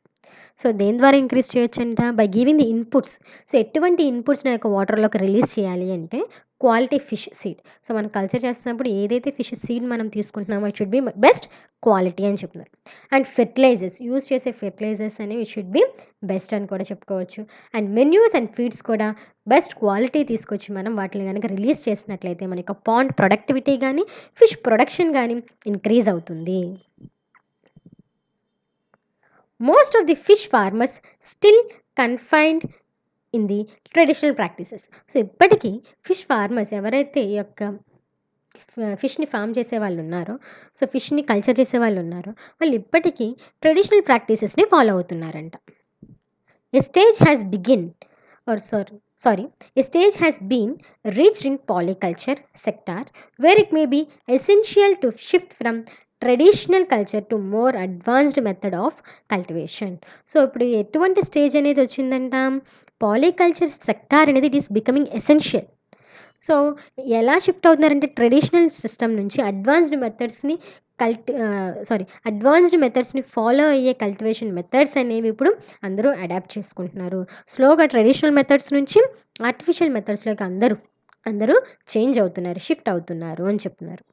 సో దేని ద్వారా ఇంక్రీజ్ చేయొచ్చు అంట, by giving the inputs. So ఎటువంటి ఇన్పుట్స్ నా యొక్క వాటర్లోకి రిలీజ్ చేయాలి అంటే క్వాలిటీ ఫిష్ సీడ్. సో మనం కల్చర్ చేస్తున్నప్పుడు ఏదైతే ఫిష్ సీడ్ మనం తీసుకుంటున్నామో it should be best quality అని చెప్తున్నారు. అండ్ ఫెర్టిలైజర్స్, యూజ్ చేసే ఫెర్టిలైజర్స్ అనేవి ఇట్ షుడ్ బి బెస్ట్ అని కూడా చెప్పుకోవచ్చు. అండ్ మెన్యూస్ అండ్ ఫీడ్స్ కూడా బెస్ట్ క్వాలిటీ తీసుకొచ్చి మనం వాటిని కనుక రిలీజ్ చేసినట్లయితే మన యొక్క పాండ్ ప్రొడక్టివిటీ కానీ ఫిష్ ప్రొడక్షన్ కానీ ఇంక్రీజ్ అవుతుంది. Most of the fish farmers still confined in the traditional practices. So ఇప్పటికీ ఫిష్ ఫార్మర్స్ ఎవరైతే ఈ యొక్క ఫిష్ని ఫామ్ చేసే వాళ్ళు ఉన్నారో, సో ఫిష్ని కల్చర్ చేసే వాళ్ళు ఉన్నారో, వాళ్ళు ఇప్పటికీ ట్రెడిషనల్ ప్రాక్టీసెస్ని ఫాలో అవుతున్నారంట. A stage has been reached in polyculture sector where it may be essential to shift from traditional culture to more advanced method of cultivation. So ఇప్పుడు ఎటువంటి స్టేజ్ అనేది వచ్చిందంట, పాలీకల్చర్ సెక్టార్ అనేది it is becoming essential. So ఎలా shift అవుతున్నారంటే traditional system నుంచి advanced మెథడ్స్ని follow అయ్యే కల్టివేషన్ మెథడ్స్ అనేవి ఇప్పుడు అందరూ అడాప్ట్ చేసుకుంటున్నారు. స్లోగా ట్రెడిషనల్ మెథడ్స్ నుంచి ఆర్టిఫిషియల్ మెథడ్స్లోకి అందరూ చేంజ్ అవుతున్నారు, షిఫ్ట్ అవుతున్నారు అని చెప్తున్నారు.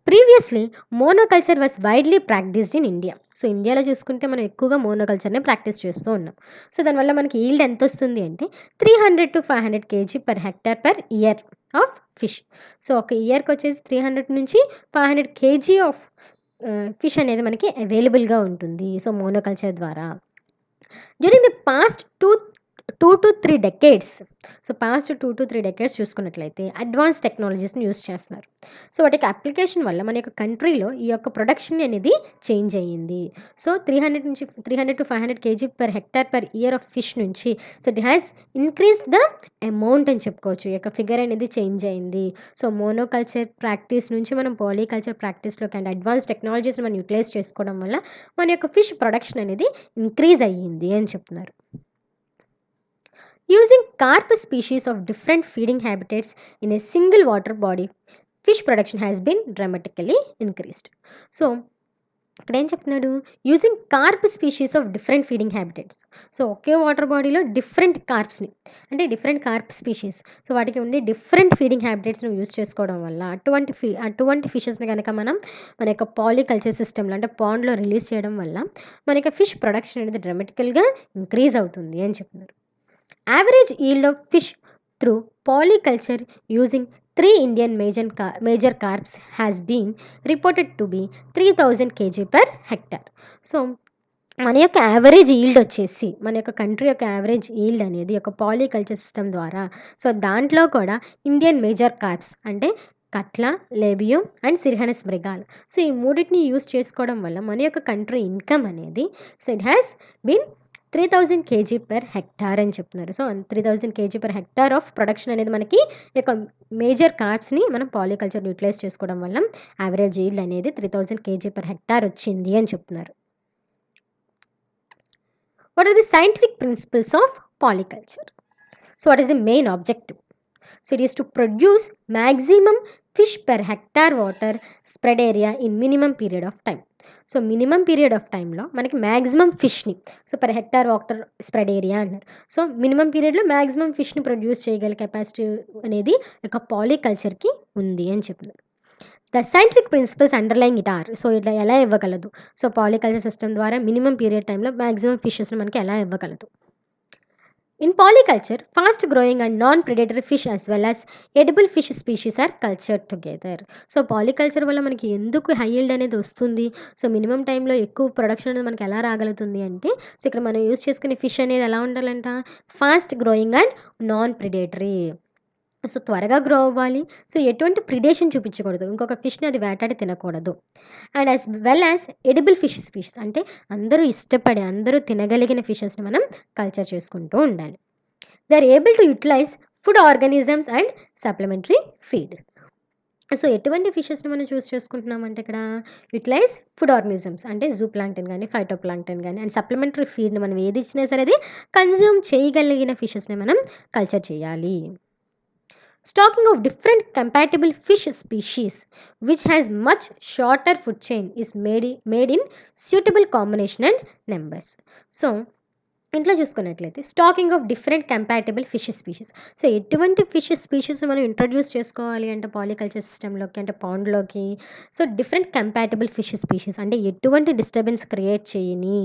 Previously monoculture was widely practised in India. So ఇండియాలో చూసుకుంటే మనం ఎక్కువగా మోనోకల్చర్నే ప్రాక్టీస్ చేస్తూ ఉన్నాం. సో దానివల్ల మనకి ఈల్డ్ ఎంత వస్తుంది అంటే 300 to 500 kg per hectare per year of fish. So ఒక ఇయర్కి వచ్చేసి 300 నుంచి 500 kg ఆఫ్ ఫిష్ అనేది మనకి అవైలబుల్గా ఉంటుంది. సో మోనోకల్చర్ ద్వారా during the past 2 to 3 decades. So past 2 to 3 decades చూసుకున్నట్లయితే అడ్వాన్స్ టెక్నాలజీస్ని యూస్ చేస్తున్నారు. సో వాటి అప్లికేషన్ వల్ల మన యొక్క కంట్రీలో ఈ యొక్క ప్రొడక్షన్ అనేది చేంజ్ అయ్యింది. So 300 to 500 kg per hectare per year of fish నుంచి so it has increased the amount అని చెప్పుకోవచ్చు. ఈ యొక్క ఫిగర్ అనేది చేంజ్ అయింది. సో మోనోకల్చర్ ప్రాక్టీస్ నుంచి మనం పాలీకల్చర్ ప్రాక్టీస్లోకి అండ్ అడ్వాన్స్ టెక్నాలజీస్ని మనం యూటిలైజ్ చేసుకోవడం వల్ల మన యొక్క ఫిష్ ప్రొడక్షన్ అనేది ఇంక్రీజ్ అయ్యింది అని చెప్తున్నారు. Using carp species of different feeding habitats in a single water body, fish production has been dramatically increased. So, ఇక్కడ ఏం చెప్తున్నాడు, using Corp species of different feeding habitats. So okay water బాడీలో different కార్ప్స్ని అంటే different Corp species so వాటికి ఉండే different feeding హ్యాబిటెట్స్ని use చేసుకోవడం వల్ల అటువంటి ఫిషెస్ని కనుక మన యొక్క పాలీకల్చర్ సిస్టంలో అంటే పాండ్లో రిలీజ్ చేయడం వల్ల మన యొక్క ఫిష్ ప్రొడక్షన్ అనేది డ్రామాటికల్గా ఇంక్రీజ్ అవుతుంది అని చెప్తున్నారు. Average yield of fish through polyculture using 3 Indian major carps has been reported to be 3000 kg per hectare. So మన యొక్క యావరేజ్ ఈల్డ్ వచ్చేసి మన యొక్క కంట్రీ యొక్క యావరేజ్ ఈల్డ్ అనేది ఒక పాలీకల్చర్ సిస్టమ్ ద్వారా, సో దాంట్లో కూడా ఇండియన్ మేజర్ క్రాప్స్ అంటే catla, labeo and cirrhinus mrigal, so ఈ మూడింటిని యూస్ చేసుకోవడం వల్ల మన యొక్క కంట్రీ ఇన్కమ్ అనేది so it has been 3000 kg per hectare అని చెప్తున్నారు. సో 3000 kg per hectare of production అనేది మనకి ఈ యొక్క మేజర్ క్రాప్స్ని మనం పాలీకల్చర్ యూటిలైజ్ చేసుకోవడం వల్ల యావరేజ్ ఈల్డ్ అనేది 3000 kg per hectare వచ్చింది అని చెప్తున్నారు. What are the scientific principles of polyculture? So what is the main objective? So it is to produce maximum fish per hectare water spread area in minimum period of time. So minimum period of టైంలో మనకి maximum ఫిష్ని, so per hectare water spread area అన్నారు. So minimum పీరియడ్లో maximum ఫిష్ని produce చేయగల capacity అనేది ఒక పాలీకల్చర్కి ఉంది అని చెప్తున్నారు. The scientific principles underlying it are, so ఇట్లా ఎలా ఇవ్వగలదు, సో పాలీకల్చర్ సిస్టమ్ ద్వారా మినిమం పీరియడ్ టైంలో మ్యాక్సిమం ఫిషెస్ని మనకి ఎలా ఇవ్వగలదు. In polyculture fast growing and non predatory fish as well as edible fish species are cultured together. So polyculture వల్ల మనకి ఎందుకు హై ఈల్డ్ అనేది వస్తుంది, సో మినిమం టైంలో ఎక్కువ ప్రొడక్షన్ అనేది మనకి ఎలా రాగలుగుతుంది అంటే, సో ఇక్కడ మనం యూస్ చేసుకునే ఫిష్ అనేది ఎలా ఉండాలంట, fast growing and non predatory, so త్వరగా గ్రో అవ్వాలి, సో ఎటువంటి ప్రిడేషన్ చూపించకూడదు, ఇంకొక ఫిష్ని అది వేటాడి తినకూడదు. And as well as edible fish species అంటే అందరూ ఇష్టపడే అందరూ తినగలిగిన ఫిషెస్ని మనం కల్చర్ చేసుకుంటూ ఉండాలి. They are able to utilize food organisms and supplementary feed. So ఎటువంటి ఫిషెస్ని మనం చూస్ చేసుకుంటున్నామంటే ఇక్కడ యూటిలైజ్ ఫుడ్ ఆర్గానిజమ్స్ అంటే జూ ప్లాంక్టన్ కానీ ఫైటో ప్లాంక్టన్ కానీ అండ్ సప్లిమెంటరీ ఫీడ్ని మనం ఏది ఇచ్చినా సరే అది కన్జ్యూమ్ చేయగలిగిన ఫిషెస్ని మనం కల్చర్ చేయాలి. Stocking of different compatible fish species which has much shorter food chain is made in suitable combination and numbers. So ఇంట్లో చూసుకున్నట్లయితే stocking of different compatible fish species, so ఎటువంటి ఫిష్ స్పీషీస్ మనం introduce చేసుకోవాలి అంటే polyculture సిస్టంలోకి అంటే పాండ్లోకి, so different compatible fish species అంటే ఎటువంటి డిస్టర్బెన్స్ క్రియేట్ చేయని,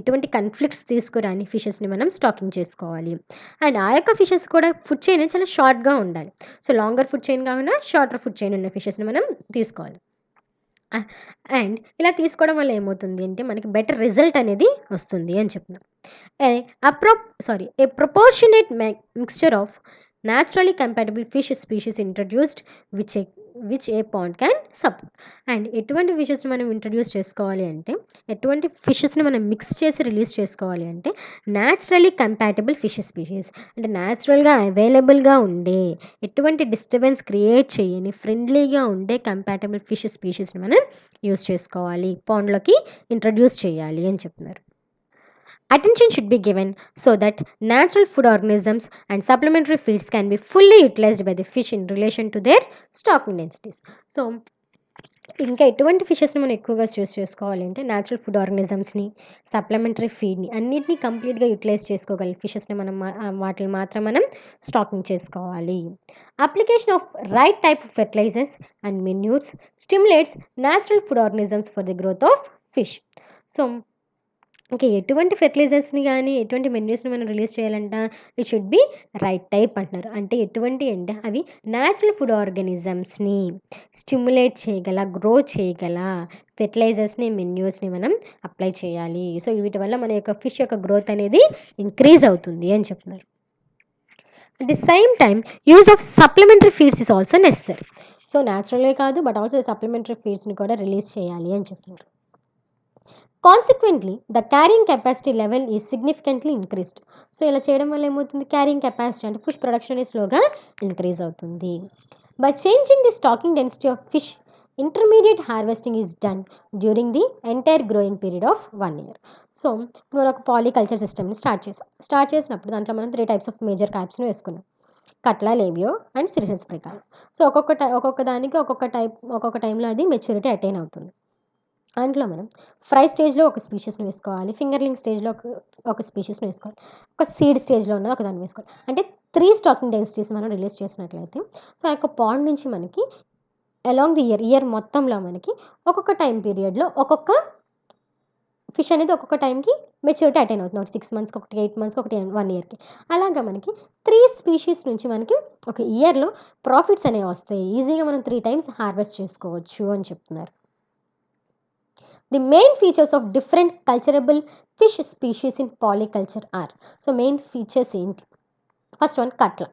ఎటువంటి కన్ఫ్లిక్ట్స్ తీసుకురాని ఫిషెస్ని మనం స్టాకింగ్ చేసుకోవాలి. అండ్ ఆ యొక్క ఫిషెస్ కూడా ఫుడ్ చైన్ చాలా షార్ట్గా ఉండాలి, సో లాంగర్ ఫుడ్ చైన్ కాకుండా షార్టర్ ఫుడ్ చైన్ ఉన్న ఫిషెస్ని మనం తీసుకోవాలి. అండ్ ఇలా తీసుకోవడం వల్ల ఏమవుతుంది అంటే మనకి బెటర్ రిజల్ట్ అనేది వస్తుంది అని చెప్తున్నాం. A proportionate mixture of naturally compatible fish species introduced which a pond can support. And ఎటువంటి ఫిషెస్ని మనం ఇంట్రడ్యూస్ చేసుకోవాలి అంటే, ఎటువంటి ఫిషెస్ని మనం మిక్స్ చేసి రిలీజ్ చేసుకోవాలి అంటే న్యాచురలీ కంపాటబుల్ ఫిష్ స్పీషీస్ అంటే న్యాచురల్గా అవైలబుల్గా ఉండే, ఎటువంటి డిస్టర్బెన్స్ క్రియేట్ చేయని, ఫ్రెండ్లీగా ఉండే కంపాటబుల్ ఫిష్ స్పీషీస్ని మనం యూస్ చేసుకోవాలి, పాండ్లోకి ఇంట్రడ్యూస్ చేయాలి అని చెప్తున్నారు. Attention should be given so that natural food organisms and supplementary feeds can be fully utilized by the fish in relation to their stocking densities. So ఇంకా ఎటువంటి ఫిషెస్ని మనం ఎక్కువగా చూస్ చేసుకోవాలి అంటే న్యాచురల్ ఫుడ్ ఆర్గానిజమ్స్ని, సప్లిమెంటరీ ఫీడ్ని అన్నిటినీ కంప్లీట్గా యూటిలైజ్ చేసుకోగల ఫిషెస్ని మనం వాటిని మాత్రం మనం స్టాకింగ్ చేసుకోవాలి. Application of right type of fertilizers and manures stimulates natural food organisms for the growth of fish. So okay, ఎటువంటి ఫెర్టిలైజర్స్ని కానీ ఎటువంటి మెన్యూస్ని మనం రిలీజ్ చేయాలంట, it should be right type అంటున్నారు. అంటే ఎటువంటి అంటే అవి న్యాచురల్ ఫుడ్ ఆర్గానిజమ్స్ని స్టిమ్యులేట్ చేయగల, గ్రో చేయగల ఫెర్టిలైజర్స్ని, మెన్యూస్ని మనం అప్లై చేయాలి. సో వీటి వల్ల మన యొక్క ఫిష్ యొక్క గ్రోత్ అనేది ఇంక్రీజ్ అవుతుంది అని చెప్తున్నారు. At the same time use of supplementary feeds is also necessary. So naturally కాదు బట్ ఆల్సో సప్లిమెంటరీ ఫీడ్స్ని కూడా రిలీజ్ చేయాలి అని చెప్తున్నారు. Consequently the carrying capacity level is significantly increased. So ఇలా చేయడం వల్ల ఏమవుతుంది, క్యారింగ్ కెపాసిటీ అంటే ఫిష్ ప్రొడక్షన్ అనేది స్లోగా ఇంక్రీజ్ అవుతుంది. By changing the stocking density of fish intermediate harvesting is done during the entire growing period of 1 year. So మనం ఒక పాలీకల్చర్ సిస్టమ్ని స్టార్ట్ చేసినప్పుడు దాంట్లో మనం 3 types ఆఫ్ మేజర్ క్రాప్స్ని వేసుకున్నాం, కట్లా, లేబియో అండ్ సిర్హస్ మృగాల్. సో ఒక్కొక్క దానికి ఒక్కొక్క టైంలో అది మెచ్యూరిటీ అటైన్ అవుతుంది. దాంట్లో మనం ఫ్రై స్టేజ్లో ఒక స్పీషీస్ని వేసుకోవాలి, ఫింగర్లింగ్ స్టేజ్లో ఒక స్పీషీస్ని వేసుకోవాలి, ఒక సీడ్ స్టేజ్లో ఉన్నది ఒక దాన్ని వేసుకోవాలి. అంటే 3 స్టాకింగ్ డెన్సిటీస్ మనం రిలీజ్ చేసినట్లయితే సో ఆ యొక్క పాండ్ నుంచి మనకి అలాంగ్ ది ఇయర్ మొత్తంలో మనకి ఒక్కొక్క టైం పీరియడ్లో ఒక్కొక్క ఫిష్ అనేది ఒక్కొక్క టైంకి మెచ్యూరిటీ అటైన్ అవుతుంది. ఒకటి 6 months, ఒకటి 8 months, ఒకటి 1 yearకి. అలాగా మనకి 3 స్పీషీస్ నుంచి మనకి ఒక ఇయర్లో ప్రాఫిట్స్ అనేవి వస్తాయి. ఈజీగా మనం 3 times హార్వెస్ట్ చేసుకోవచ్చు అని చెప్తున్నారు. The main features of different culturable fish species in polyculture are, so main features ఏంటి? ఫస్ట్ వన్ కట్ల.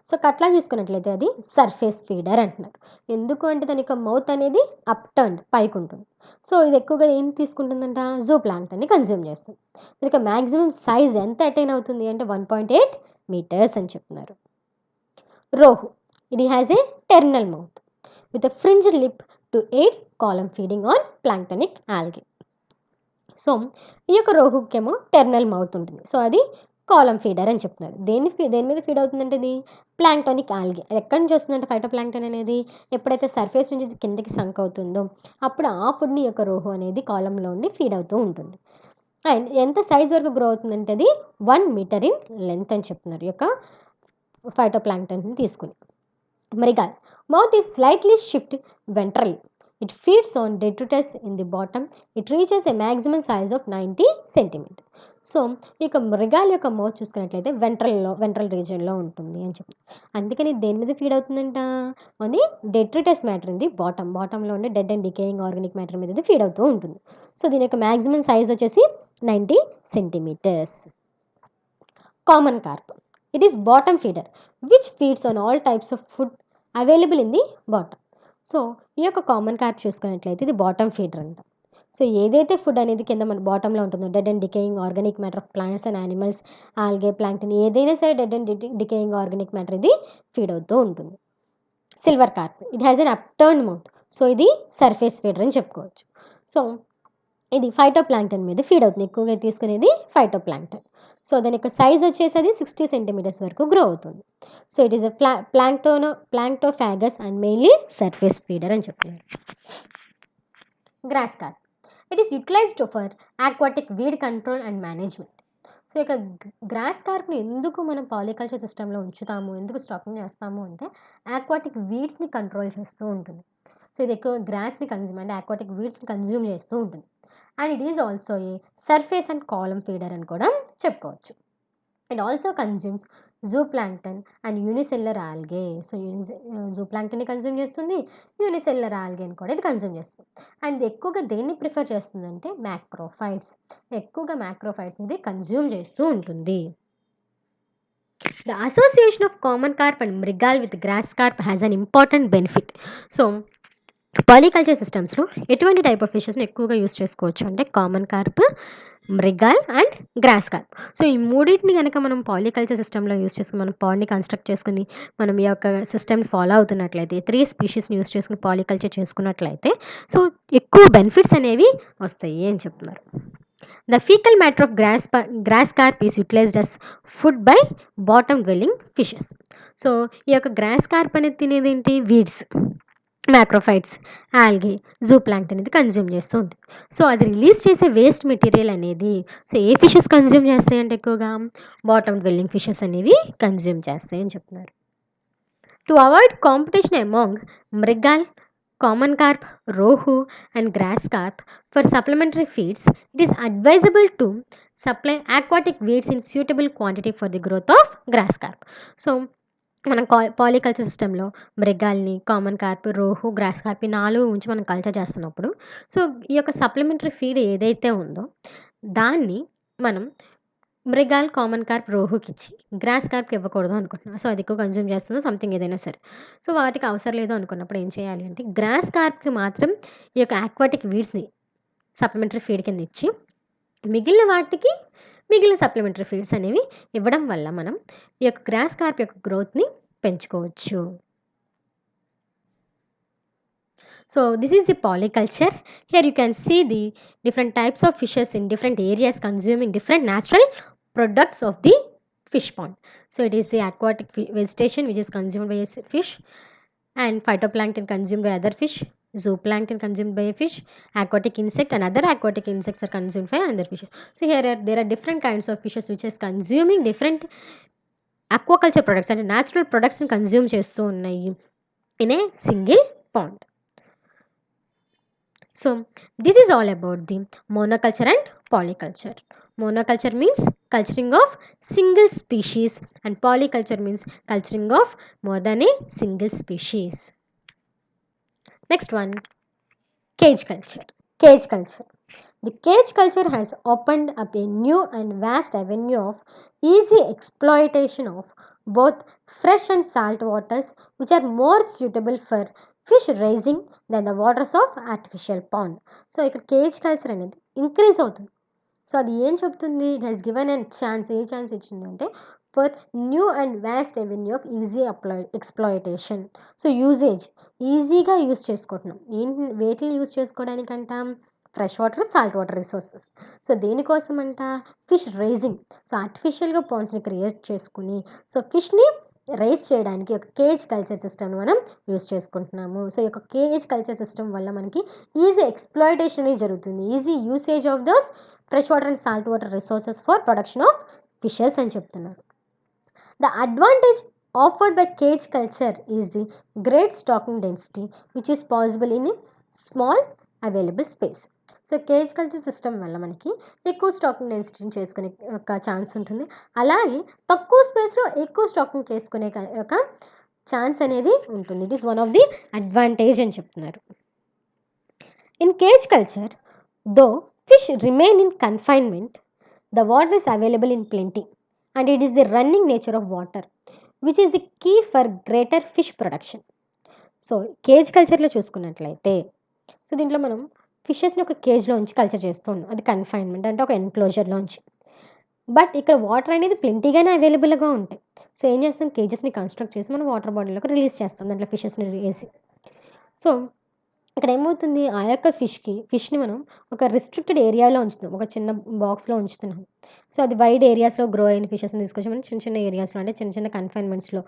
సో కట్లా చూసుకున్నట్లయితే అది సర్ఫేస్ ఫీడర్ అంటున్నారు. ఎందుకు అంటే దాని యొక్క మౌత్ అనేది అప్ టర్న్ పైకి ఉంటుంది. సో ఇది ఎక్కువగా ఏం తీసుకుంటుందంట, జూ ప్లాంక్టన్ని కన్జ్యూమ్ చేస్తుంది. దీని యొక్క మ్యాక్సిమం సైజ్ ఎంత అటైన్ అవుతుంది అంటే 1.8 మీటర్స్ అని చెప్తున్నారు. Rohu, it has a terminal mouth with a fringed lip to aid column feeding on planktonic algae. So ఈ యొక్క రోహుకేమో టెర్మినల్ మౌత్ ఉంటుంది. సో అది కాలమ్ ఫీడర్ అని చెప్తున్నారు. దేని మీద ఫీడ్ అవుతుందంటే ఇది ప్లాంక్టోనిక్ ఆల్గే. అది ఎక్కడి నుంచి వస్తుందంటే ఫైటోప్లాంక్టన్ అనేది ఎప్పుడైతే సర్ఫేస్ నుంచి కిందకి సంక్ అవుతుందో అప్పుడు ఆ ఫుడ్ని యొక్క రోహు అనేది కాలంలో ఉండి ఫీడ్ అవుతూ ఉంటుంది. అండ్ ఎంత సైజ్ వరకు గ్రో అవుతుందంటే అది 1 మీటర్ ఇన్ లెంత్ అని చెప్తున్నారు ఈ యొక్క ఫైటోప్లాంక్టన్ని తీసుకుని. Mrigal, mouth is slightly shift ventral. It feeds on detritus in the bottom. It reaches a maximum size of 90 cm. So ఈ యొక్క మృగాల యొక్క మౌత్ చూసుకున్నట్లయితే వెంట్రల్ రీజియన్లో ఉంటుంది అని చెప్పి. అందుకని దేని మీద ఫీడ్ అవుతుందంట, అది డెట్రిటస్ మ్యాటర్ ఉంది బాటంలో ఉండే dead and decaying organic matter మీద ఫీడ్ అవుతూ ఉంటుంది. సో దీని యొక్క మ్యాక్సిమం సైజ్ వచ్చేసి 90 centimetres. Common carp, it is bottom feeder which feeds on all types of food available in the bottom. So ఈ యొక్క కామన్ కార్ప్ చూసుకున్నట్లయితే ఇది బాటమ్ ఫీడర్ అంట. సో ఏదైతే ఫుడ్ అనేది కింద మన బాటంలో ఉంటుందో dead and decaying organic matter of plants and animals, algae, plankton, ఏదైనా సరే dead and decaying organic matter ఇది ఫీడ్ అవుతూ ఉంటుంది. Silver carp, it has an upturn mouth. So ఇది సర్ఫేస్ ఫీడర్ అని చెప్పుకోవచ్చు. సో ఇది ఫైటోప్లాంక్టన్ మీద ఫీడ్ అవుతుంది. ఎక్కువగా తీసుకునేది ఫైటోప్లాంక్టన్. సో దాని యొక్క సైజ్ వచ్చేసి అది 60 సెంటీమీటర్స్ వరకు గ్రో అవుతుంది. So it is a planktophagous and mainly surface feeder అని చెప్తున్నారు. Grass carp, it is utilised for aquatic weed control and management. So ఇక గ్రాస్ కార్ప్ని ఎందుకు మనం పాలికల్చర్ సిస్టంలో ఉంచుతాము, ఎందుకు స్టాకింగ్ చేస్తాము అంటే ఆక్వాటిక్ వీడ్స్ని కంట్రోల్ చేస్తూ ఉంటుంది. సో ఇది ఎక్కువ గ్రాస్ని కన్జ్యూమ్ అంటే ఆక్వాటిక్ వీడ్స్ని కన్జ్యూమ్ చేస్తూ ఉంటుంది. And it is also a surface and column feeder అని కూడా చెప్పుకోవచ్చు. It also consumes zooplankton and unicellular algae. So జూ ప్లాంక్టన్ని కన్జ్యూమ్ చేస్తుంది, యూనిసెల్లర్ ఆల్గేని కూడా ఇది కన్జ్యూమ్ చేస్తుంది. అండ్ ఎక్కువగా దేన్ని ప్రిఫర్ చేస్తుందంటే మ్యాక్రోఫైట్స్. ఎక్కువగా మ్యాక్రోఫైట్స్ని ఇది కన్జ్యూమ్ చేస్తూ ఉంటుంది. The association of common carp and mrigal with grass carp has an important benefit. So polyculture సిస్టమ్స్లో ఎటువంటి టైప్ ఆఫ్ ఫిషెస్ని ఎక్కువగా యూస్ చేసుకోవచ్చు అంటే common carp, mrigal and grass carp. So ఈ మూడింటిని కనుక మనం పాలికల్చర్ సిస్టంలో యూస్ చేసుకుని మనం పాండ్ని కన్స్ట్రక్ట్ చేసుకుని మనం ఈ యొక్క సిస్టమ్ని ఫాలో అవుతున్నట్లయితే 3 స్పీషీస్ని యూస్ చేసుకుని పాలికల్చర్ చేసుకున్నట్లయితే సో ఎక్కువ బెనిఫిట్స్ అనేవి వస్తాయి అని చెప్తున్నారు. The fecal matter of grass carp is utilized as food by bottom dwelling fishes. So ఈ యొక్క గ్రాస్ కార్ప్ అనేది తినేది ఏంటి, weeds, macrophytes, algae, zooplankton అనేది కన్జ్యూమ్ చేస్తూ ఉంటుంది. సో అది రిలీజ్ చేసే వేస్ట్ మెటీరియల్ అనేది సో ఏ ఫిషెస్ కన్జ్యూమ్ చేస్తాయి అంటే ఎక్కువగా బాటమ్ డ్వెల్లింగ్ ఫిషెస్ అనేవి కన్జ్యూమ్ చేస్తాయి అని చెప్తున్నారు. To avoid competition among mrigal, common carp, rohu and grass carp for supplementary feeds, it is advisable to supply aquatic weeds in suitable quantity for the growth of grass carp. So మనం polyculture సిస్టంలో మృగాల్ని, common carp, rohu, grass carp ఈ 4 ఉంచి మనం culture చేస్తున్నప్పుడు so ఈ యొక్క supplementary feed ఏదైతే ఉందో దాన్ని మనం మృగాల్, కామన్ కార్ప్, రోహుకి ఇచ్చి గ్రాస్ కార్ప్కి ఇవ్వకూడదు అనుకుంటున్నాం. సో అది ఎక్కువ కన్జ్యూమ్ చేస్తుందో సంథింగ్ ఏదైనా సరే. సో వాటికి అవసరం లేదు అనుకున్నప్పుడు ఏం చేయాలి అంటే గ్రాస్ కార్ప్కి మాత్రం ఈ యొక్క ఆక్వాటిక్ వీడ్స్ని సప్లిమెంటరీ ఫీడ్ కింద ఇచ్చి మిగిలిన సప్లిమెంటరీ ఫీడ్స్ అనేవి ఇవ్వడం వల్ల మనం ఈ యొక్క గ్రాస్ కార్ప్ యొక్క గ్రోత్ని పెంచుకోవచ్చు. So this is the polyculture. Here you can see the different types of fishes in different areas consuming different natural products of the fish pond. So it is the aquatic vegetation which is consumed by a fish, and phytoplankton consumed by other fish, zooplankton consumed by a fish, aquatic insect and other aquatic insects are consumed by other fish. So there are different kinds of fishes which is consuming different aquaculture products and natural products ని consume చేస్తూ ఉన్నాయి in a single pond. So this is all about the monoculture and polyculture. Monoculture means culturing of single species and polyculture means culturing of more than a single species. Next one, cage culture. The cage culture has opened up a new and vast avenue of easy exploitation of both fresh and salt waters, which are more suitable for fish raising than the waters of artificial pond. So ఇక్కడ cage culture అనేది increase అవుతుంది. So అది ఏం చెప్తుంది? It has given and chance. ఏ chance ఇచ్చింది అంటే for new and vast avenue of easy exploitation. So usage ఈజీగా యూజ్ చేసుకుంటున్నాం. వేటిని యూజ్ చేసుకోవడానికంటాం? Fresh water, salt water resources. So దేనికోసం అంట? Fish raising. సో ఆర్టిఫిషియల్గా పాండ్స్ని క్రియేట్ చేసుకుని సో ఫిష్ని రైజ్ చేయడానికి ఒక కేజ్ కల్చర్ సిస్టమ్ని మనం యూజ్ చేసుకుంటున్నాము. సో ఈ యొక్క కేజ్ కల్చర్ సిస్టమ్ వల్ల మనకి ఈజీ ఎక్స్ప్లాయిటేషన్ అనేది జరుగుతుంది. Easy usage of those fresh water and salt water resources for production of fishes అని చెప్తున్నారు. The advantage offered by cage culture is the great stocking density, which is possible in a small available space. So cage culture system వల్ల మనకి ఎక్కువ stacking డెన్సిటీని చేసుకునే ఒక chance ఉంటుంది. అలాగే తక్కువ స్పేస్లో ఎక్కువ స్టాకింగ్ చేసుకునే ఒక ఛాన్స్ అనేది ఉంటుంది. It is one of the advantage అని చెప్తున్నారు. In cage culture, though fish remain in confinement, the water is available in plenty, and it is the running nature of water which is the key for greater fish production. So cage కల్చర్లో చూసుకున్నట్లయితే so దీంట్లో మనం ఫిషెస్ని ఒక కేజ్లో ఉంచి culture చేస్తూ ఉన్నాం. అది confinement అంటే ఒక ఎన్క్లోజర్లో ఉంచి. బట్ ఇక్కడ వాటర్ అనేది ప్లెంటీగానే అవైలబుల్గా ఉంటాయి. సో ఏం చేస్తాం? కేజెస్ని కన్స్ట్రక్ట్ చేసి మనం వాటర్ బాడీలోకి రిలీజ్ చేస్తాం, దాంట్లో ఫిషెస్ని వేసి. సో ఇక్కడ ఏమవుతుంది? ఆ యొక్క ఫిష్ని మనం ఒక రిస్ట్రిక్టెడ్ ఏరియాలో ఉంచుతాం, ఒక చిన్న బాక్స్లో ఉంచుతున్నాం. సో అది వైడ్ ఏరియాస్లో గ్రో అయిన ఫిషెస్ని తీసుకొచ్చి మనం చిన్న చిన్న ఏరియాస్లో అంటే చిన్న చిన్న కన్ఫైన్మెంట్స్లో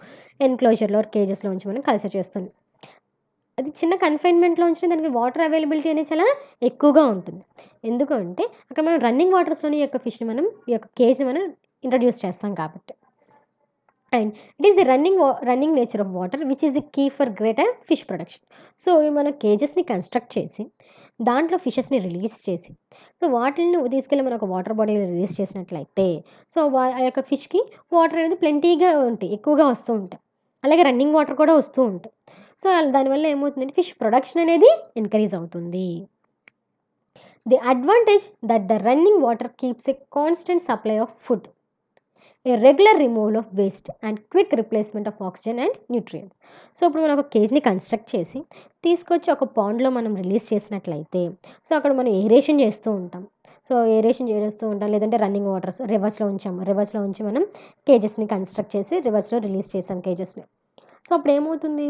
ఎన్క్లోజర్లో కేజెస్లో ఉంచి మనం కల్చర్ చేస్తుంది. అది చిన్న కన్ఫైన్మెంట్లో ఉంచిన దానికి వాటర్ అవైలబిలిటీ అనేది చాలా ఎక్కువగా ఉంటుంది. ఎందుకంటే అక్కడ మనం రన్నింగ్ వాటర్స్లోని ఈ యొక్క ఫిష్ని మనం ఈ యొక్క కేజ్ని మనం ఇంట్రడ్యూస్ చేస్తాం కాబట్టి. And it is the running nature of water which is the key for greater fish production. So మన కేజెస్ని కన్స్ట్రక్ట్ చేసి దాంట్లో ఫిషెస్ని రిలీజ్ చేసి సో వాటిని తీసుకెళ్ళి మనం ఒక వాటర్ బాడీలో రిలీజ్ చేసినట్లయితే సో ఆ యొక్క ఫిష్కి వాటర్ అనేది ప్లెంటీగా ఉంటాయి, ఎక్కువగా వస్తూ ఉంటాయి. అలాగే రన్నింగ్ వాటర్ కూడా వస్తూ ఉంటాయి. సో దానివల్ల ఏమవుతుందంటే ఫిష్ ప్రొడక్షన్ అనేది ఇంక్రీజ్ అవుతుంది. The advantage that the running water keeps a constant supply of food, A regular removal of waste and quick replacement of oxygen and nutrients. So ఇప్పుడు మనం ఒక కేజ్ని కన్స్ట్రక్ట్ చేసి తీసుకొచ్చి ఒక పాండ్లో మనం రిలీజ్ చేసినట్లయితే సో అక్కడ మనం ఏరేషన్ చేస్తూ ఉంటాం. సో ఏరేషన్ చేస్తూ ఉంటాం, లేదంటే రన్నింగ్ వాటర్స్ రివర్స్లో ఉంచి మనం కేజెస్ని కన్స్ట్రక్ట్ చేసి రివర్స్లో రిలీజ్ చేసాం కేజెస్ని. సో అప్పుడు ఏమవుతుంది?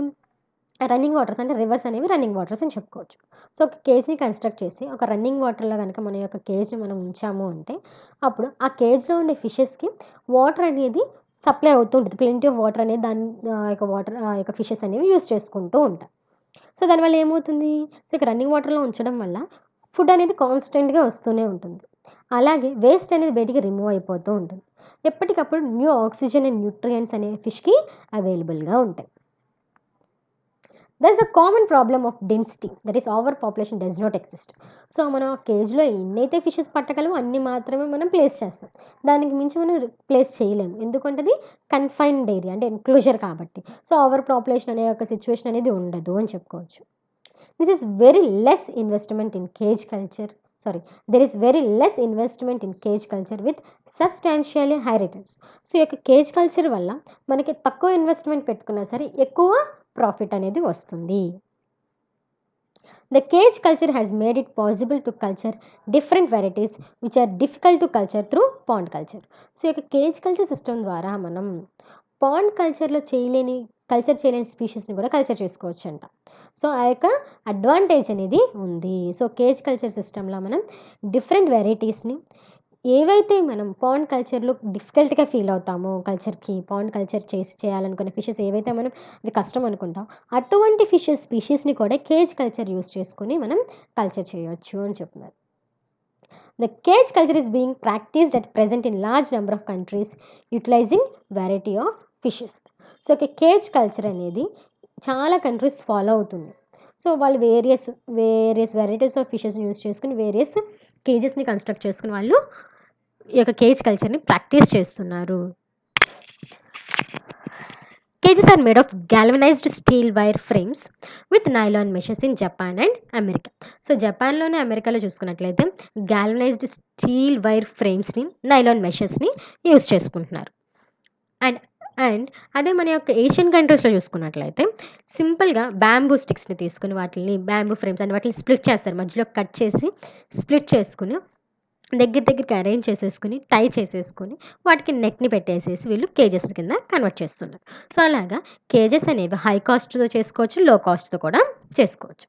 రన్నింగ్ వాటర్స్ అంటే రివర్స్ అనేవి రన్నింగ్ వాటర్స్ అని చెప్పుకోవచ్చు. సో ఒక కేజ్ని కన్స్ట్రక్ట్ చేసి ఒక రన్నింగ్ వాటర్లో కనుక మన యొక్క కేజ్ని మనం ఉంచాము అంటే అప్పుడు ఆ కేజ్లో ఉండే ఫిషెస్కి వాటర్ అనేది సప్లై అవుతూ ఉంటుంది. ప్లెంటీ ఆఫ్ వాటర్ అనేది దాని యొక్క ఫిషెస్ అనేవి యూస్ చేసుకుంటూ ఉంటాయి. సో దానివల్ల ఏమవుతుంది? సో ఇక రన్నింగ్ వాటర్లో ఉంచడం వల్ల ఫుడ్ అనేది కాన్స్టెంట్గా వస్తూనే ఉంటుంది. అలాగే వేస్ట్ అనేది బయటికి రిమూవ్ అయిపోతూ ఉంటుంది. ఎప్పటికప్పుడు న్యూ ఆక్సిజన్ అండ్ న్యూట్రియంట్స్ అనే ఫిష్కి అవైలబుల్గా ఉంటాయి. That's the common problem of density, that is over population does not exist. So మనం కేజ్లో ఎన్నైతే ఫిషెస్ పట్టగలమో అన్ని మాత్రమే మనం ప్లేస్ చేస్తాం, దానికి మించి మనం ప్లేస్ చేయలేము. ఎందుకంటే అది కన్ఫైన్డ్ ఏరియా అంటే ఎన్క్లోజర్ కాబట్టి. సో ఓవర్ పాపులేషన్ అనే ఒక సిచ్యువేషన్ అనేది ఉండదు అని చెప్పుకోవచ్చు. This is very less investment in cage culture there is very less investment in cage culture with substantially high returns. So ఈ యొక్క కేజ్ కల్చర్ వల్ల మనకి తక్కువ ఇన్వెస్ట్మెంట్ పెట్టుకున్నా సరే ఎక్కువ ప్రాఫిట్ అనేది వస్తుంది. The cage culture has made it possible to culture different varieties which are difficult to culture through pond culture. So ఈ యొక్క కేజ్ కల్చర్ సిస్టమ్ ద్వారా మనం పాండ్ కల్చర్ చేయలేని స్పీషీస్ని కూడా కల్చర్ చేసుకోవచ్చు అంట. సో ఆ యొక్క అడ్వాంటేజ్ అనేది ఉంది. సో కేజ్ కల్చర్ సిస్టంలో మనం డిఫరెంట్ వెరైటీస్ని ఏవైతే మనం పాండ్ కల్చర్లో డిఫికల్ట్గా ఫీల్ అవుతామో పాండ్ కల్చర్ చేయాలనుకునే ఫిషెస్ ఏవైతే మనం అవి కష్టం అనుకుంటాం అటువంటి స్పీషీస్ని కూడా కేజ్ కల్చర్ యూస్ చేసుకొని మనం కల్చర్ చేయవచ్చు అని చెప్తున్నారు. The cage culture is being practiced at present in large number of countries utilizing variety of fishes. So cage culture అనేది చాలా కంట్రీస్ ఫాలో అవుతుంది. సో వాళ్ళు వేరియస్ వెరైటీస్ ఆఫ్ ఫిషెస్ని యూస్ చేసుకుని వేరియస్ కేజెస్ని కన్స్ట్రక్ట్ చేసుకుని వాళ్ళు ఈ యొక్క కేజ్ కల్చర్ని ప్రాక్టీస్ చేస్తున్నారు. cages are made of galvanized steel wire frames with nylon meshes in Japan and America. So జపాన్లోనే అమెరికాలో చూసుకున్నట్లయితే గాల్వనైజ్డ్ స్టీల్ వైర్ ఫ్రేమ్స్ని నైలాన్ మెషెస్ని యూజ్ చేసుకుంటున్నారు. అండ్ అండ్ అదే మన యొక్క ఏషియన్ కంట్రీస్లో చూసుకున్నట్లయితే సింపుల్గా బ్యాంబూ స్టిక్స్ని తీసుకుని వాటిని బ్యాంబూ ఫ్రేమ్స్ అని వాటిని స్ప్లిట్ చేస్తారు, మధ్యలో కట్ చేసి స్ప్లిట్ చేసుకుని దగ్గరికి అరేంజ్ చేసేసుకుని టై చేసేసుకుని వాటికి నెట్ని పెట్టేసేసి వీళ్ళు కేజెస్ కింద కన్వర్ట్ చేస్తున్నారు. సో అలాగా కేజెస్ అనేవి హై కాస్ట్తో చేసుకోవచ్చు, లో కాస్ట్తో కూడా చేసుకోవచ్చు.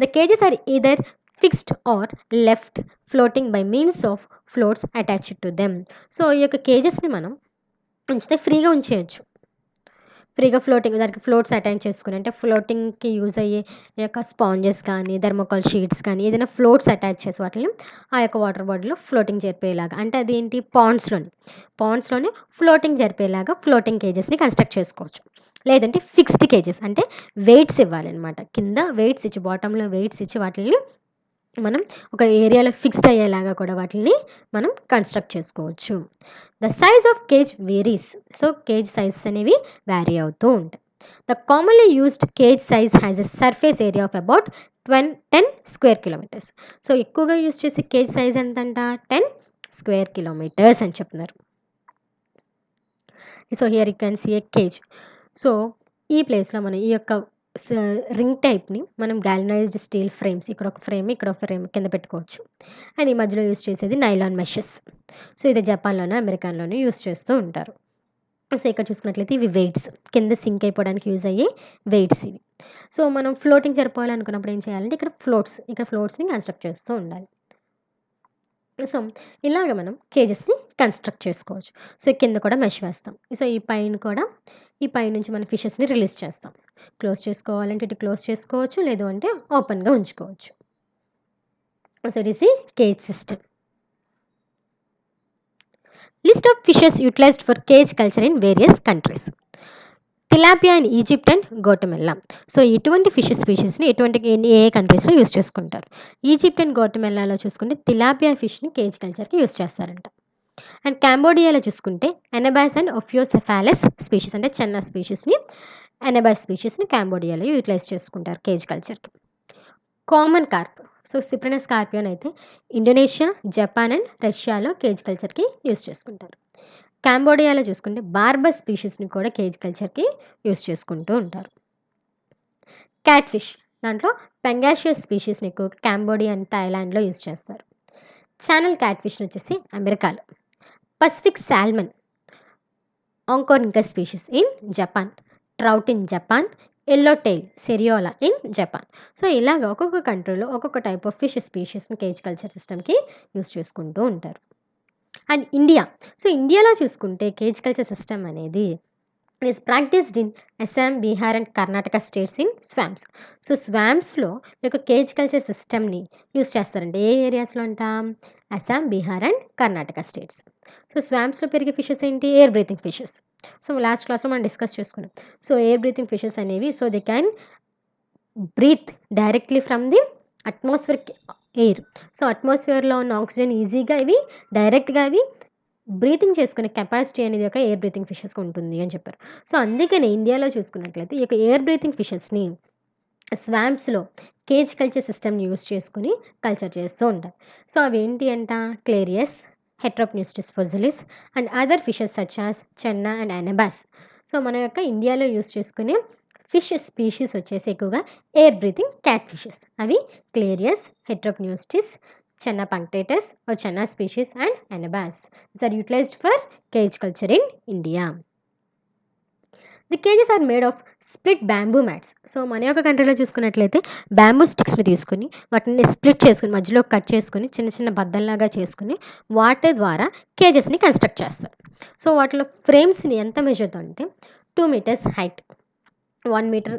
The cages are either fixed or left floating by means of floats attached to them. So ఈ యొక్క కేజెస్ని మనం ఉంచితే ఫ్రీగా ఉంచేయచ్చు, ఫ్రీగా ఫ్లోటింగ్ దానికి ఫ్లోట్స్ అటాచ్ చేసుకుని, అంటే ఫ్లోటింగ్కి యూజ్ అయ్యే ఈ యొక్క స్పాంజెస్ కానీ థర్మోకాల్ షీట్స్ కానీ ఏదైనా ఫ్లోట్స్ అటాచ్ చేసి వాటిని ఆ యొక్క వాటర్ బాటిల్లో ఫ్లోటింగ్ జరిపేలాగా, అంటే అదేంటి పాండ్స్లోనే ఫ్లోటింగ్ జరిపేలాగా ఫ్లోటింగ్ కేజెస్ని కన్స్ట్రక్ట్ చేసుకోవచ్చు. లేదంటే ఫిక్స్డ్ కేజెస్ అంటే వెయిట్స్ ఇవ్వాలన్నమాట, కింద వెయిట్స్ ఇచ్చి బాటంలో వెయిట్స్ ఇచ్చి వాటిని మనం ఒక ఏరియాలో ఫిక్స్డ్ అయ్యేలాగా కూడా వాటిని మనం కన్స్ట్రక్ట్ చేసుకోవచ్చు. The size of cage varies. So cage sizes అనేవి వ్యారీ అవుతూ ఉంటాయి. The commonly used cage size has a surface area of about 10 square kilometres. So ఎక్కువగా యూజ్ చేసే కేజ్ సైజ్ ఎంతంట 10 స్క్వేర్ కిలోమీటర్స్ అని చెప్తున్నారు. So here you can see a cage. So ఈ ప్లేస్లో మనం ఈ యొక్క రింగ్ టైప్ని మనం గాల్వనైజ్డ్ స్టీల్ ఫ్రేమ్స్, ఇక్కడ ఒక ఫ్రేమ్ కింద పెట్టుకోవచ్చు. అండ్ ఈ మధ్యలో యూస్ చేసేది నైలాన్ మెషెస్. సో ఇది జపాన్లోనే అమెరికాలోనే యూస్ చేస్తూ ఉంటారు. సో ఇక్కడ చూసుకున్నట్లయితే ఇవి వెయిట్స్, కింద సింక్ అయిపోవడానికి యూజ్ అయ్యే వెయిట్స్ ఇవి. సో మనం ఫ్లోటింగ్ జరపాలనుకున్నప్పుడు ఏం చేయాలంటే ఇక్కడ ఫ్లోట్స్ని కన్స్ట్రక్ట్ చేస్తూ ఉండాలి. సో ఇలాగ మనం కేజెస్ని కన్స్ట్రక్ట్ చేసుకోవచ్చు. సో కింద కూడా మెష్ వేస్తాం. సో ఈ పై నుంచి మన ఫిషెస్ని రిలీజ్ చేస్తాం. క్లోజ్ చేసుకోవాలంటే ఇటు క్లోజ్ చేసుకోవచ్చు, లేదు అంటే ఓపెన్గా ఉంచుకోవచ్చు. సో ఇట్ ఈస్ ఈ cage system. List of fishes utilised for cage culture in various countries. Tilapia in Egypt and Guatemala. So ఇటువంటి ఫిష్ స్పీషీస్ని ఏ కంట్రీస్లో యూస్ చేసుకుంటారు. ఈజిప్ట్ అండ్ గోటమెల్లాలో చూసుకుంటే తిలాపియా ఫిష్ని కేజ్ కల్చర్కి యూస్ చేస్తారంట. అండ్ కాంబోడియాలో చూసుకుంటే ఎనబాస్ అండ్ ఒఫియోసెఫాలస్ స్పీషీస్ అంటే చెన్నా స్పీషీస్ని, ఎనబాస్ స్పీషీస్ని కాంబోడియాలో యూటిలైజ్ చేసుకుంటారు కేజ్ కల్చర్కి. Common carp. So cyprinus carpio అయితే ఇండోనేషియా, జపాన్ అండ్ రష్యాలో కేజ్ కల్చర్కి యూస్ చేసుకుంటారు. కాంబోడియాలో చూసుకుంటే బార్బస్ స్పీషీస్ని కూడా కేజ్ కల్చర్కి యూస్ చేసుకుంటూ ఉంటారు. క్యాట్ ఫిష్ దాంట్లో పెంగాషియస్ స్పీషీస్ని ఎక్కువగా కాంబోడియా అండ్ థాయిలాండ్లో యూస్ చేస్తారు. ఛానల్ క్యాట్ ఫిష్ని వచ్చేసి అమెరికాలో. Pacific salmon oncorhynchus species in Japan. Trout in Japan. Yellowtail seriola in Japan. So ఇలాగ ఒక్కొక్క కంట్రీలో ఒక్కొక్క టైప్ ఆఫ్ ఫిష్ స్పీషీస్ని కేజ్ కల్చర్ సిస్టమ్కి యూస్ చేసుకుంటూ ఉంటారు. And India. సో ఇండియాలో చూసుకుంటే కేజ్ కల్చర్ సిస్టమ్ అనేది is practised in Assam, Bihar and Karnataka states in swamps. So స్వామ్స్లో ఈ యొక్క కేజ్ కల్చర్ సిస్టమ్ని యూస్ చేస్తారండి. ఏ ఏరియాస్లో అంటాం? Assam, Bihar and Karnataka states. So స్వామ్స్లో పెరిగే ఫిషెస్ ఏంటి? Air breathing fishes. So last క్లాస్లో మనం డిస్కస్ చేసుకున్నాం. సో ఎయిర్ బ్రీతింగ్ ఫిషెస్ అనేవి so they can breathe directly from the atmosphere air. So అట్మాస్ఫియర్లో ఉన్న ఆక్సిజన్ ఈజీగా ఇవి డైరెక్ట్గా ఇవి బ్రీతింగ్ చేసుకునే కెపాసిటీ అనేది ఒక ఎయిర్ బ్రీతింగ్ ఫిషెస్కి ఉంటుంది అని చెప్పారు. సో అందుకనే ఇండియాలో చూసుకున్నట్లయితే ఈ యొక్క ఎయిర్ బ్రీతింగ్ ఫిషెస్ని స్వామ్స్లో కేజ్ కల్చర్ సిస్టమ్ని యూస్ చేసుకుని కల్చర్ చేస్తూ ఉంటారు. సో అవి ఏంటి అంట? Clarias, heteropneustes fossilis and other fishes such as channa and anabas. So మన యొక్క ఇండియాలో యూస్ చేసుకునే ఫిష్ స్పీషీస్ వచ్చేసి ఎక్కువగా ఎయిర్ బ్రీతింగ్ క్యాట్ ఫిషెస్. అవి clarias, heteropneustes, channa punctatus or channa species and anabas. These are utilized for cage culture in India. The cages are made of split bamboo mats. So మన యొక్క కంట్రీలో చూసుకున్నట్లయితే bamboo స్టిక్స్ని తీసుకుని వాటిని split చేసుకుని మధ్యలో cut చేసుకుని చిన్న చిన్న బద్దల్లాగా చేసుకుని వాటి ద్వారా కేజెస్ని కన్స్ట్రక్ట్ చేస్తారు. సో వాటిలో ఫ్రేమ్స్ని ఎంత మెజర్తో అంటే 2 meters height, 1 meter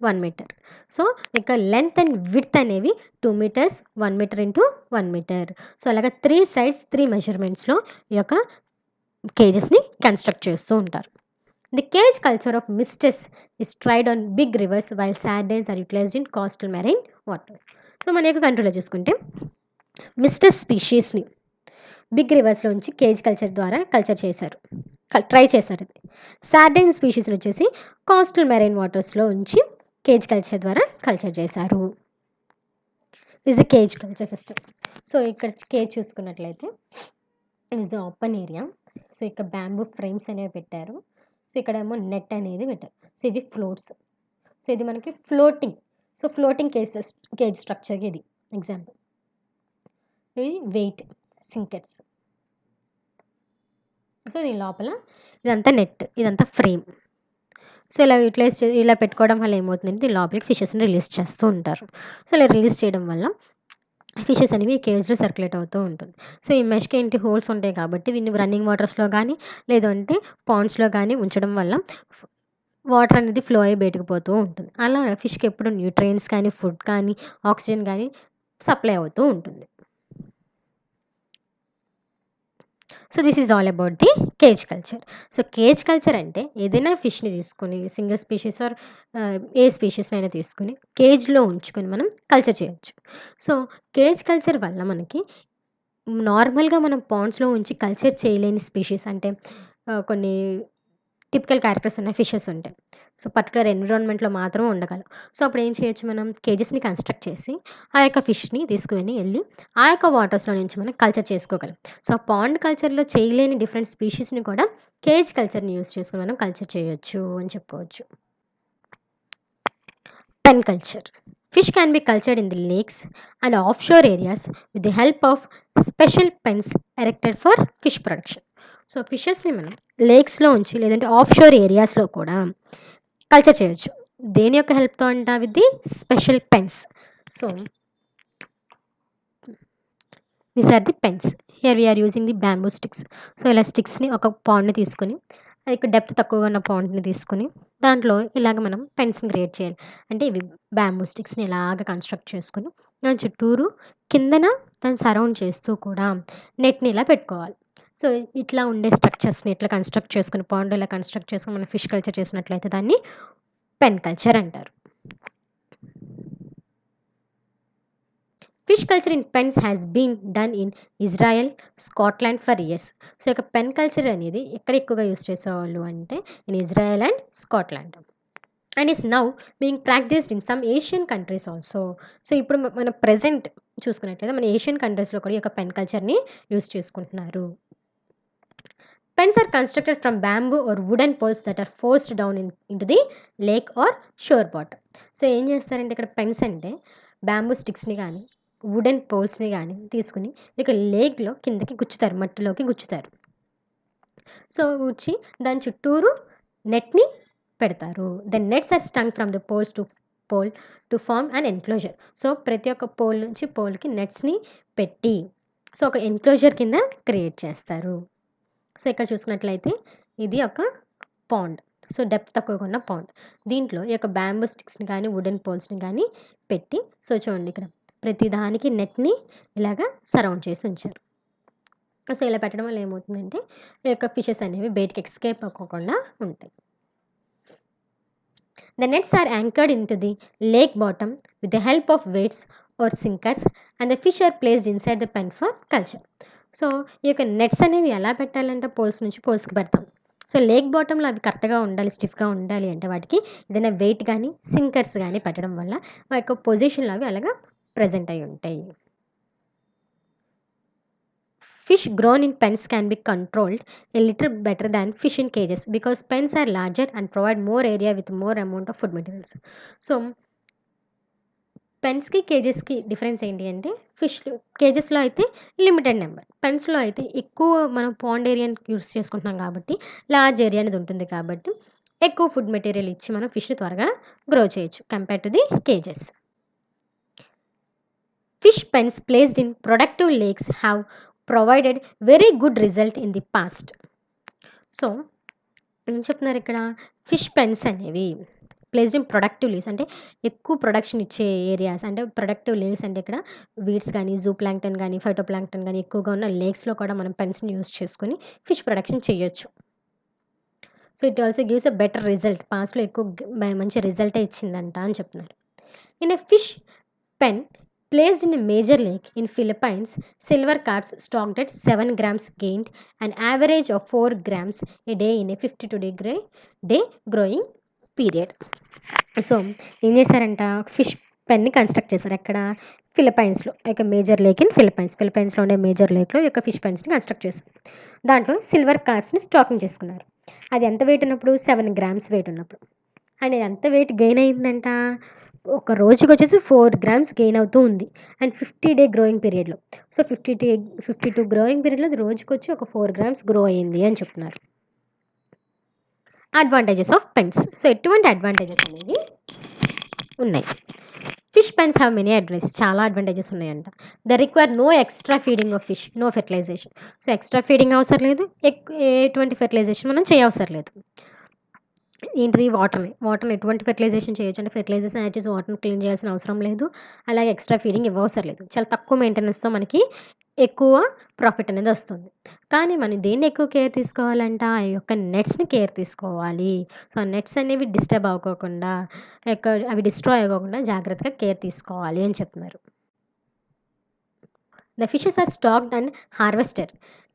1 meter. So ఇక లెంత్ అండ్ విడ్త్ అనేవి 2 meters, 1 meter into 1 meter. So అలాగా 3 sides 3 మెజర్మెంట్స్లో ఈ యొక్క కేజెస్ని కన్స్ట్రక్ట్ చేస్తూ ఉంటారు. The cage culture of mystus is tried on big rivers while sardines are utilised in coastal marine waters. So మన యొక్క కంట్రీలో చూసుకుంటే మిస్టెస్ స్పీషీస్ని బిగ్ రివర్స్లో ఉంచి కేజ్ కల్చర్ ద్వారా ట్రై చేశారు. సార్డైన్ స్పీషీస్ని వచ్చేసి కోస్టల్ మెరైన్ వాటర్స్లో ఉంచి కేజ్ కల్చర్ ద్వారా కల్చర్ చేశారు. Is a cage culture system. So ఇక్కడ కేజ్ చూసుకున్నట్లయితే is the open area. So ఇక్కడ బ్యాంబూ ఫ్రేమ్స్ అనేవి పెట్టారు. సో ఇక్కడేమో నెట్ అనేది పెట్టారు. సో ఇవి ఫ్లోట్స్. సో ఇది మనకి ఫ్లోటింగ్. సో ఫ్లోటింగ్ కేజ్ స్ట్రక్చర్కి ఇది ఎగ్జాంపుల్. ఇది వెయిట్ సింకర్స్. సో దీని లోపల ఇదంతా నెట్, ఇదంతా ఫ్రేమ్. సో ఇలా ఇలా పెట్టుకోవడం వల్ల ఏమవుతుందంటే దీని లోపలికి ఫిషెస్ని రిలీజ్ చేస్తూ ఉంటారు. సో ఇలా రిలీజ్ చేయడం వల్ల ఫిషెస్ అనేవి కేజ్లో సర్క్యులేట్ అవుతూ ఉంటుంది. సో ఈ మెష్కి ఏంటి హోల్స్ ఉంటాయి కాబట్టి దీన్ని రన్నింగ్ వాటర్స్లో కానీ లేదంటే పాండ్స్లో కానీ ఉంచడం వల్ల వాటర్ అనేది ఫ్లో అయ్యి బయటకు పోతూ ఉంటుంది. అలా ఫిష్కి ఎప్పుడు న్యూట్రియంట్స్ కానీ ఫుడ్ కానీ ఆక్సిజన్ కానీ సప్లై అవుతూ ఉంటుంది. So this is all about the cage culture. So cage culture అంటే ఏదైనా ఫిష్ని తీసుకొని సింగిల్ స్పీషీస్ ఆర్ ఏ స్పీషీస్ని అయినా తీసుకొని కేజ్లో ఉంచుకొని మనం కల్చర్ చేయొచ్చు. సో కేజ్ కల్చర్ వల్ల మనకి నార్మల్గా మనం పాండ్స్లో ఉంచి కల్చర్ చేయలేని స్పీషీస్ అంటే కొన్ని టిపికల్ క్యారెక్టర్స్ ఉన్న ఫిషెస్ ఉంటాయి. సో పర్టికులర్ ఎన్విరాన్మెంట్లో మాత్రమే ఉండగలం. సో అప్పుడు ఏం చేయొచ్చు, మనం కేజెస్ని కన్స్ట్రక్ట్ చేసి ఆ యొక్క ఫిష్ని తీసుకుని వెళ్ళి ఆ యొక్క వాటర్స్లో నుంచి మనం కల్చర్ చేసుకోగలం. సో పాండ్ కల్చర్లో చేయలేని డిఫరెంట్ స్పీషీస్ని కూడా కేజ్ కల్చర్ని యూస్ చేసుకుని మనం కల్చర్ చేయొచ్చు అని చెప్పుకోవచ్చు. Pen culture. Fish can be cultured in the lakes and offshore areas with the help of special pens erected for fish production. So ఫిషెస్ని మనం లేక్స్లో ఉంచి లేదంటే ఆఫ్షోర్ ఏరియాస్లో కూడా కల్చర్ చేయొచ్చు. దేని యొక్క హెల్ప్తో అంట, with the special pens. So these are the pens. Here we are using the bamboo sticks. So ఇలా స్టిక్స్ని ఒక పాండ్ని తీసుకొని అది డెప్త్ తక్కువగా ఉన్న పాండ్ని తీసుకొని దాంట్లో ఇలాగ మనం పెన్స్ని క్రియేట్ చేయాలి. అంటే ఇవి బ్యాంబూ స్టిక్స్ని ఇలాగ కన్స్ట్రక్ట్ చేసుకొని దాని చుట్టూరు కిందన దాన్ని సరౌండ్ చేస్తూ కూడా నెట్ని ఇలా పెట్టుకోవాలి. సో ఇట్లా ఉండే స్ట్రక్చర్స్ని ఇట్లా కన్స్ట్రక్ట్ చేసుకుని పాండ్ ఇలా కన్స్ట్రక్ట్ చేసుకుని మనం ఫిష్ కల్చర్ చేసినట్లయితే దాన్ని పెన్ కల్చర్ అంటారు. Fish culture in pens has been done in Israel, Scotland for years. So ఇక పెన్ కల్చర్ అనేది ఎక్కడ ఎక్కువగా యూస్ చేసేవాళ్ళు అంటే in Israel and Scotland. And is now being practised in some Asian countries also. So ఇప్పుడు మన present చూసుకున్నట్లయితే మన ఏషియన్ కంట్రీస్లో కూడా ఈ యొక్క పెన్ కల్చర్ని యూస్ చేసుకుంటున్నారు. Pens are constructed from bamboo or wooden poles that are forced down into the lake or shore bottom. So ఏం చేస్తారంటే ఇక్కడ పెన్స్ అంటే బ్యాంబూ స్టిక్స్ని కానీ వుడెన్ పోల్స్ని కానీ తీసుకుని ఇక లేక్లో కిందకి గుచ్చుతారు, మట్టిలోకి గుచ్చుతారు. సో గుచ్చి దాని చుట్టూరు నెట్ని పెడతారు. The nets are strung from the poles to pole to form and enclosure. So ప్రతి ఒక్క పోల్ నుంచి పోల్కి నెట్స్ని పెట్టి సో ఒక ఎన్క్లోజర్ కింద క్రియేట్ చేస్తారు. సో ఇక్కడ చూసుకున్నట్లయితే ఇది ఒక పాండ్. సో డెప్త్ తక్కువగా ఉన్న పాండ్. దీంట్లో ఈ యొక్క బ్యాంబూ స్టిక్స్ని కానీ వుడెన్ పోల్స్ని కానీ పెట్టి సో చూడండి ఇక్కడ ప్రతి దానికి నెట్ని ఇలాగా సరౌండ్ చేసి ఉంచారు. సో ఇలా పెట్టడం వల్ల ఏమవుతుందంటే ఈ యొక్క ఫిషెస్ అనేవి బయటికి ఎస్కేప్ అవ్వకుండా ఉంటాయి. The nets are anchored into the lake bottom with the help of weights or sinkers and the fish are placed inside the pen for culture. So ఈ యొక్క నెట్స్ అనేవి ఎలా పెట్టాలంటే పోల్స్ నుంచి పోల్స్కి పెడతాం. సో లేక్ బాటంలో అవి కరెక్ట్గా ఉండాలి, స్టిఫ్గా ఉండాలి అంటే వాటికి ఏదైనా వెయిట్ కానీ సింకర్స్ కానీ పెట్టడం వల్ల మా యొక్క పొజిషన్లో అవి అలాగా ప్రజెంట్ అయి ఉంటాయి. Fish grown in pens can be controlled a little better than fish in cages because pens are larger and provide more area with more amount of food materials. So పెన్స్కి కేజెస్కి డిఫరెన్స్ ఏంటి అంటే fish కేజెస్లో అయితే limited number, పెన్స్లో అయితే ఎక్కువ మనం pond ఏరియాని use చేసుకుంటున్నాం కాబట్టి లార్జ్ ఏరియా అనేది ఉంటుంది కాబట్టి ఎక్కువ ఫుడ్ మెటీరియల్ ఇచ్చి మనం ఫిష్ని త్వరగా గ్రో చేయొచ్చు compare to the kgs. Fish pens placed in productive lakes have provided very good result in the past. So ఏం చెప్తున్నారు ఇక్కడ, ఫిష్ పెన్స్ అనేవి ప్లేస్డ్ ఇన్ ప్రొడక్టివ్ లేక్స్ అంటే ఎక్కువ ప్రొడక్షన్ ఇచ్చే ఏరియాస్ అంటే ప్రొడక్టివ్ లేక్స్ అంటే ఇక్కడ వీడ్స్ కానీ జూ ప్లాంక్టన్ కానీ ఫైటో ప్లాంక్టన్ కానీ ఎక్కువగా ఉన్న లేక్స్లో కూడా మనం పెన్స్ని యూస్ చేసుకొని ఫిష్ ప్రొడక్షన్ చేయొచ్చు. So it also gives a better result, పాస్ట్లో ఎక్కువ మంచి రిజల్టే ఇచ్చిందంట అని చెప్తున్నారు. In a fish pen Placed in a major lake in Philippines, silver carps stocked at 7 grams gained an average of 4 grams a day in a 52-day growing period. So ఏం చేశారంట, fish పెన్ని construct చేశారు. ఎక్కడ? ఫిలిప్పైన్స్లో. ఒక major lake in ఫిలిప్పైన్స్లో ఉండే major లేక్లో ఈ యొక్క fish పెన్స్ని construct చేశారు. దాంట్లో సిల్వర్ కార్ప్స్ని స్టాకింగ్ చేసుకున్నారు. అది ఎంత వెయిట్ ఉన్నప్పుడు? 7 గ్రామ్స్ వెయిట్ ఉన్నప్పుడు. అండ్ ఎంత వెయిట్ గెయిన్ అయిందంట? ఒక రోజుకి వచ్చేసి 4 గ్రామ్స్ గెయిన్ అవుతూ ఉంది. అండ్ 50-day గ్రోయింగ్ పీరియడ్లో. సో 52 గ్రోయింగ్ పీరియడ్లో అది రోజుకి వచ్చి ఒక 4 గ్రామ్స్ గ్రో అయ్యింది అని చెప్తున్నారు. Advantages of pens. సో ఎటువంటి అడ్వాంటేజెస్ అనేవి ఉన్నాయి? Fish pens have many advantages. చాలా అడ్వాంటేజెస్ ఉన్నాయంట. The require no extra feeding of fish, no fertilization. So extra feeding అవసరం లేదు, ఎటువంటి ఫెర్టిలైజేషన్ మనం చేయవసరం లేదు. ఏంటిది? వాటర్ని ఎటువంటి ఫెర్టిలైజేషన్ చేయొచ్చు అంటే ఫెర్టిలైజేషన్ యాడ్ చేసి వాటర్ని క్లీన్ చేయాల్సిన అవసరం లేదు. అలాగే ఎక్స్ట్రా ఫీడింగ్ ఇవ్వవసరం లేదు. చాలా తక్కువ మెయింటెనెన్స్తో మనకి ఎక్కువ ప్రాఫిట్ అనేది వస్తుంది. కానీ మనం దేన్ని ఎక్కువ కేర్ తీసుకోవాలంట? ఆ యొక్క నెట్స్ని కేర్ తీసుకోవాలి. సో ఆ నెట్స్ అనేవి డిస్టర్బ్ అవ్వకోకుండా, అవి డిస్ట్రాయ్ అవ్వకుండా జాగ్రత్తగా కేర్ తీసుకోవాలి అని చెప్తున్నారు. The fishes are stocked and harvested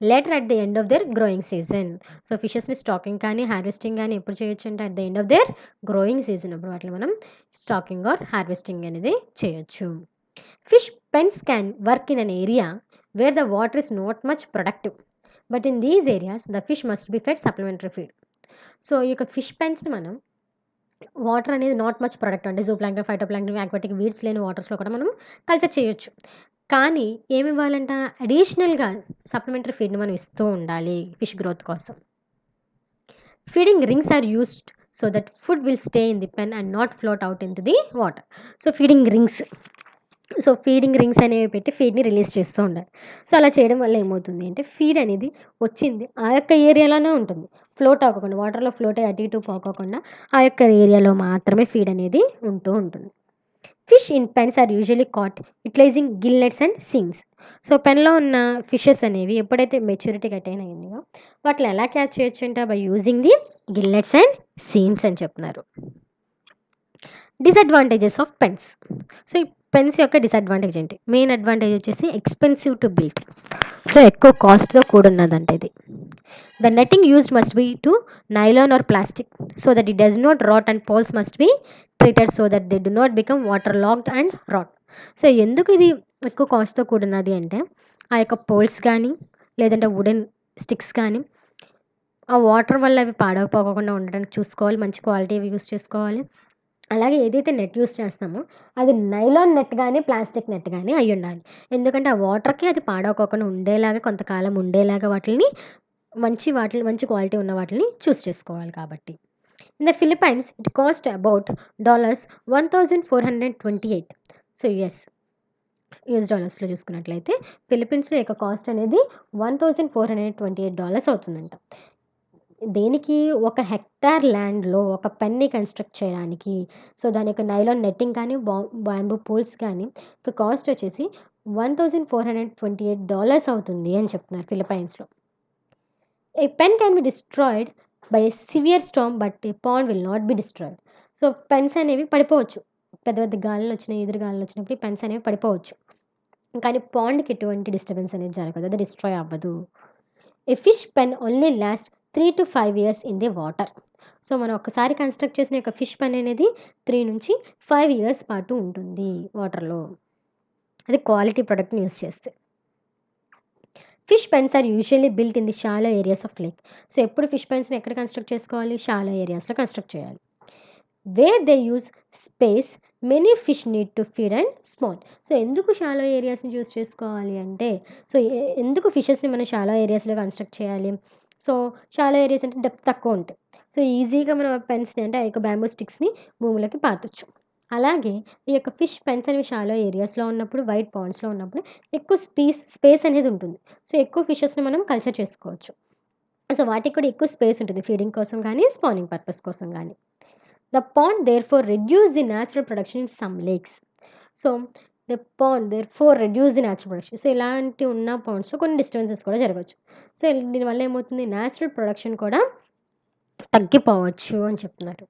later at the end of their growing season. So ఫిషెస్ని స్టాకింగ్ కానీ హార్వెస్టింగ్ కానీ ఎప్పుడు చేయొచ్చు అంటే at the end of their growing season అప్పుడు వాటిని మనం స్టాకింగ్ ఆర్ హార్వెస్టింగ్ అనేది చేయొచ్చు. Fish pens can work in an area where the water is not much productive, but in these areas the fish must be fed supplementary feed. So ఈ యొక్క fish పెన్స్ని మనం water అనేది not much product అంటే zoo plankton, phytoplankton, aquatic weeds లేని వాటర్స్లో కూడా మనం culture చేయొచ్చు. కానీ ఏమి ఇవ్వాలంట? అడిషనల్గా సప్లిమెంటరీ ఫీడ్ని మనం ఇస్తూ ఉండాలి ఫిష్ గ్రోత్ కోసం. Feeding rings are used so that food will stay in the pen and not float out into the water. So feeding rings అనేవి పెట్టి ఫీడ్ని రిలీజ్ చేస్తూ ఉండాలి. సో అలా చేయడం వల్ల ఏమవుతుంది అంటే ఫీడ్ అనేది వచ్చింది ఆ యొక్క ఏరియాలోనే ఉంటుంది, ఫ్లోట్ అవ్వకుండా, వాటర్లో ఫ్లోట్ అయ్యి అటు ఇటు పోకోకుండా ఆ యొక్క ఏరియాలో మాత్రమే ఫీడ్ అనేది ఉంటూ ఉంటుంది. Fish in pens are usually caught utilising gillnets and seines. So పెన్లో ఉన్న ఫిషెస్ అనేవి ఎప్పుడైతే మెచ్యూరిటీకి అటైన్ అయ్యిందో వాటిని ఎలా క్యాచ్ చేయొచ్చు అంటే by using the gillnets and seines అని చెప్తున్నారు. Disadvantages of pens. సో ఈ పెన్స్ యొక్క డిసడ్వాంటేజ్ ఏంటి? మెయిన్ అడ్వాంటేజ్ వచ్చేసి ఎక్స్పెన్సివ్ టు బిల్డ్. సో ఎక్కువ కాస్ట్తో కూడున్నదంట ఇది. The netting used must be to nylon or plastic so that it does not rot and poles must be treated so that they do not become waterlogged and rot. So ఎందుకు ఇది ఎక్కువ కాస్ట్తో కూడినది అంటే ఆ యొక్క poles కానీ లేదంటే wooden sticks కానీ ఆ వాటర్ వల్ల అవి పాడైపోకుండా ఉండడానికి చూసుకోవాలి, మంచి క్వాలిటీ యూస్ చేసుకోవాలి. అలాగే ఏదైతే నెట్ యూస్ చేస్తామో అది నైలాన్ నెట్ కానీ ప్లాస్టిక్ నెట్ కానీ అయి ఉండాలి. ఎందుకంటే ఆ వాటర్కి అది పాడవకోకుండా ఉండేలాగా, కొంతకాలం ఉండేలాగా మంచి క్వాలిటీ ఉన్న వాటిని చూస్ చేసుకోవాలి కాబట్టి. In the Philippines it cost about $1,428. So US డాలర్స్లో చూసుకున్నట్లయితే ఫిలిప్పీన్స్లో యొక్క కాస్ట్ అనేది $1,428 అవుతుందంట. దేనికి? 1 హెక్టార్ ల్యాండ్లో ఒక పెన్ని కన్స్ట్రక్ట్ చేయడానికి. సో దాని యొక్క నైలాన్ నెట్టింగ్ కానీ బ్యాంబూ పూల్స్ కానీ కాస్ట్ వచ్చేసి $1,428 అవుతుంది అని చెప్తున్నారు ఫిలిప్పైన్స్లో. A pen can be destroyed by a severe storm but a pond will not be destroyed. So pens అనేవి పడిపోవచ్చు, పెద్ద పెద్ద గాలులు వచ్చినాయి, ఎదురు గాలులు వచ్చినప్పుడు ఈ పెన్స్ అనేవి పడిపోవచ్చు. కానీ పాండ్కి ఎటువంటి డిస్టర్బెన్స్ అనేది జరగదు, అది డిస్ట్రాయ్ అవ్వదు. A fish pen only last 3 to 5 years in the water. So మనం ఒకసారి కన్స్ట్రక్ట్ చేసిన యొక్క ఫిష్ పెన్ అనేది 3 నుంచి 5 years పాటు ఉంటుంది వాటర్లో, అది క్వాలిటీ ప్రొడక్ట్ని యూస్ చేస్తే. Fish pens are usually built in the shallow areas of lake. So ఎప్పుడు ఫిష్ పెన్స్ని ఎక్కడ కన్స్ట్రక్ట్ చేసుకోవాలి? షాలో ఏరియాస్లో కన్స్ట్రక్ట్ చేయాలి. Where they use space many fish need to feed and small. So ఎందుకు షాలో ఏరియాస్ని చూస్ చేసుకోవాలి అంటే, సో ఎందుకు ఫిషెస్ని మనం షాలో ఏరియాస్లో కన్స్ట్రక్ట్ చేయాలి? సో షాలో ఏరియాస్ అంటే డెప్త్ తక్కువ ఉంటాయి. సో ఈజీగా మనం పెన్స్ని అంటే ఆ యొక్క బ్యాంబూ స్టిక్స్ని భూమిలోకి పాతొచ్చు. అలాగే ఈ యొక్క ఫిష్ పెన్స్ అనేవి షాలో ఏరియాస్లో ఉన్నప్పుడు, వైట్ పాండ్స్లో ఉన్నప్పుడు ఎక్కువ స్పేస్ అనేది ఉంటుంది. సో ఎక్కువ ఫిషెస్ని మనం కల్చర్ చేసుకోవచ్చు. సో వాటికి కూడా ఎక్కువ స్పేస్ ఉంటుంది ఫీడింగ్ కోసం కానీ స్పానింగ్ పర్పస్ కోసం కానీ. The pond therefore reduce the natural production in some lakes. So the pond therefore reduce the natural production. So ఇలాంటి ఉన్న పాండ్స్లో కొన్ని డిస్టర్బెన్సెస్ కూడా జరగవచ్చు. సో దీనివల్ల ఏమవుతుంది? న్యాచురల్ ప్రొడక్షన్ కూడా తగ్గిపోవచ్చు అని చెప్తున్నారు.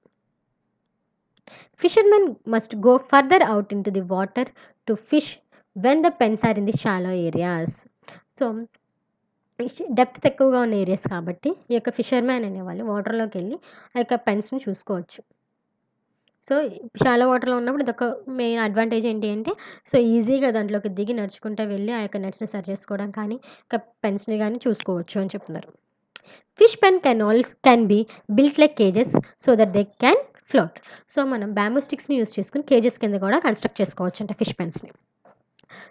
Fishermen must go further out into the water to fish when the pens are in the shallow areas. So depth ఎక్కువగా ఉన్న ఏరియాస్ కాబట్టి ఈ యొక్క ఫిషర్మ్యాన్ అనేవాళ్ళు వాటర్లోకి వెళ్ళి ఆ యొక్క పెన్స్ని చూసుకోవచ్చు. సో షాలో వాటర్లో ఉన్నప్పుడు ఇదొక మెయిన్ అడ్వాంటేజ్ ఏంటి అంటే, సో ఈజీగా దాంట్లోకి దిగి నడుచుకుంటూ వెళ్ళి ఆ యొక్క నెట్స్ని సరి చేసుకోవడం కానీ ఇంకా పెన్స్ని కానీ చూసుకోవచ్చు అని చెప్తున్నారు. Fish pen can be built like kgs so that they can float. So మనం బ్యాంబూ స్టిక్స్ని యూస్ చేసుకుని కేజెస్ కింద కూడా కన్స్ట్రక్ట్ చేసుకోవచ్చు అంటే ఫిష్ పెన్స్ని.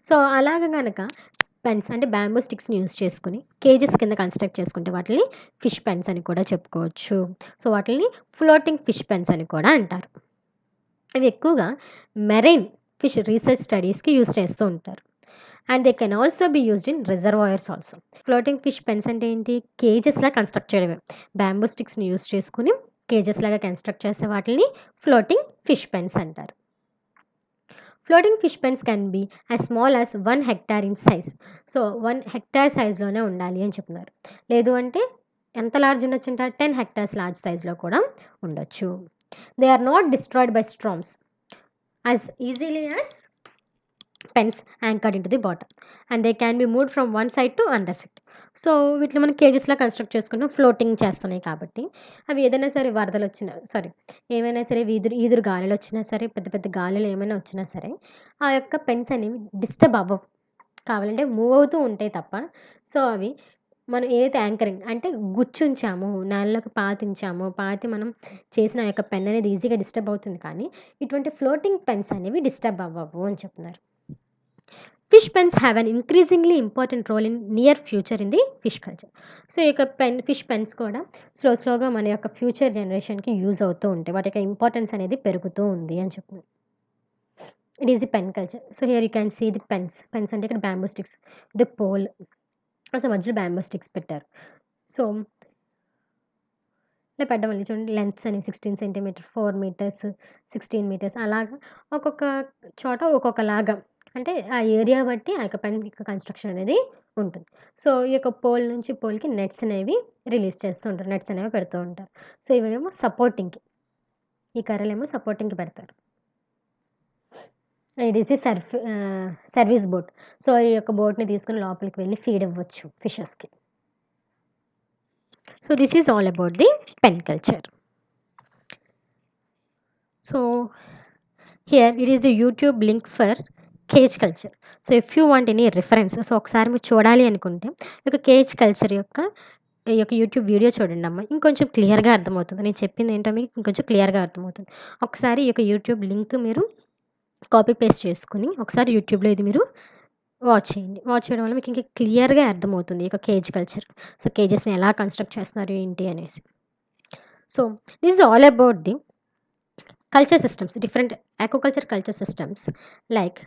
సో అలాగ కనుక పెన్స్ అంటే బ్యాంబూ స్టిక్స్ని యూస్ చేసుకుని కేజెస్ కింద కన్స్ట్రక్ట్ చేసుకుంటే వాటిని ఫిష్ పెన్స్ అని కూడా చెప్పుకోవచ్చు. సో వాటిని ఫ్లోటింగ్ ఫిష్ పెన్స్ అని కూడా అంటారు. ఇవి ఎక్కువగా మెరైన్ ఫిష్ రీసెర్చ్ స్టడీస్కి యూజ్ చేస్తూ ఉంటారు. And they can also be used in reservoirs also. Floating fish pens అంటే ఏంటి, కేజెస్లా కన్స్ట్రక్ట్ చేయడమే. బ్యాంబూ స్టిక్స్ని యూజ్ చేసుకుని కేజెస్ లాగా కన్స్ట్రక్ట్ చేసే వాటిని ఫ్లోటింగ్ ఫిష్ పెన్స్ అంటారు. Floating fish pens can be as small as 1 hectare in size. So 1 hectare సైజ్లోనే ఉండాలి అని చెప్తున్నారు. లేదు అంటే ఎంత లార్జ్ ఉండొచ్చు అంటే 10 hectares లార్జ్ సైజ్లో కూడా ఉండొచ్చు. They are not destroyed by storms as easily as pens anchored into the bottom and they can be moved from one side to another side. So వీటిని మనం కేజెస్లా కన్స్ట్రక్ట్ చేసుకుంటాం, floating చేస్తున్నాయి కాబట్టి అవి ఏదైనా సరే వరదలు వచ్చినా ఏమైనా సరే ఈదురు గాలులు వచ్చినా సరే, పెద్ద పెద్ద గాలులు ఏమైనా వచ్చినా సరే ఆ యొక్క పెన్స్ అనేవి డిస్టర్బ్ అవ్వవు, కావాలంటే మూవ్ అవుతూ ఉంటాయి తప్ప. సో అవి మనం ఏదైతే యాంకరింగ్ అంటే గుచ్చుంచామో, నేలలోకి పాతి మనం చేసిన ఆ యొక్క పెన్ అనేది ఈజీగా డిస్టర్బ్ అవుతుంది, కానీ ఇటువంటి ఫ్లోటింగ్ పెన్స్ అనేవి డిస్టర్బ్ అవ్వవు అని చెప్తున్నారు. Fish pens have an increasingly important role in near future in the fish culture. So ఈ యొక్క ఫిష్ పెన్స్ కూడా స్లోగా మన యొక్క ఫ్యూచర్ జనరేషన్కి యూజ్ అవుతూ ఉంటాయి, వాటి యొక్క ఇంపార్టెన్స్ అనేది పెరుగుతూ ఉంది అని చెప్తున్నారు. It is the pen culture. So here you can see the pens అంటే ఇక్కడ bamboo sticks, the pole, so మధ్యలో బ్యాంబూ స్టిక్స్ పెట్టారు. సో ఇలా పెట్టడం వల్ల చూడండి లెంత్స్ అని 16 centimeters, 4 meters, 16 meters అలాగా ఒక్కొక్క చోట ఒక్కొక్కలాగా అంటే ఆ ఏరియా బట్టి ఆ యొక్క పెన్ యొక్క కన్స్ట్రక్షన్ అనేది ఉంటుంది. సో ఈ యొక్క పోల్ నుంచి పోల్కి నెట్స్ అనేవి రిలీజ్ చేస్తూ ఉంటారు, నెట్స్ అనేవి పెడుతూ ఉంటారు. సో ఇవేమో సపోర్టింగ్కి, ఈ కర్రలేమో సపోర్టింగ్కి పెడతారు. It is service boat. So ఈ యొక్క బోట్ని తీసుకుని లోపలికి వెళ్ళి ఫీడ్ ఇవ్వచ్చు ఫిషెస్కి. So this is all about the pen culture. So here it is the YouTube link for cage culture. So if you want any reference, so ఒకసారి మీరు చూడాలి అనుకుంటే ఈ యొక్క కేజ్ కల్చర్ యొక్క ఈ యొక్క యూట్యూబ్ వీడియో చూడండి అమ్మ, ఇంకొంచెం క్లియర్గా అర్థమవుతుంది. నేను చెప్పింది ఏంటో మీకు ఇంకొంచెం క్లియర్గా అర్థమవుతుంది. ఒకసారి ఈ యొక్క యూట్యూబ్ లింక్ మీరు కాపీ పేస్ట్ చేసుకుని ఒకసారి యూట్యూబ్లో ఇది మీరు వాచ్ చేయండి. వాచ్ చేయడం వల్ల మీకు ఇంకా క్లియర్గా అర్థమవుతుంది ఈ యొక్క కేజ్ కల్చర్. సో కేజెస్ని ఎలా కన్స్ట్రక్ట్ చేస్తున్నారు ఏంటి అనేసి. So this is all about the culture systems, different aquaculture culture systems like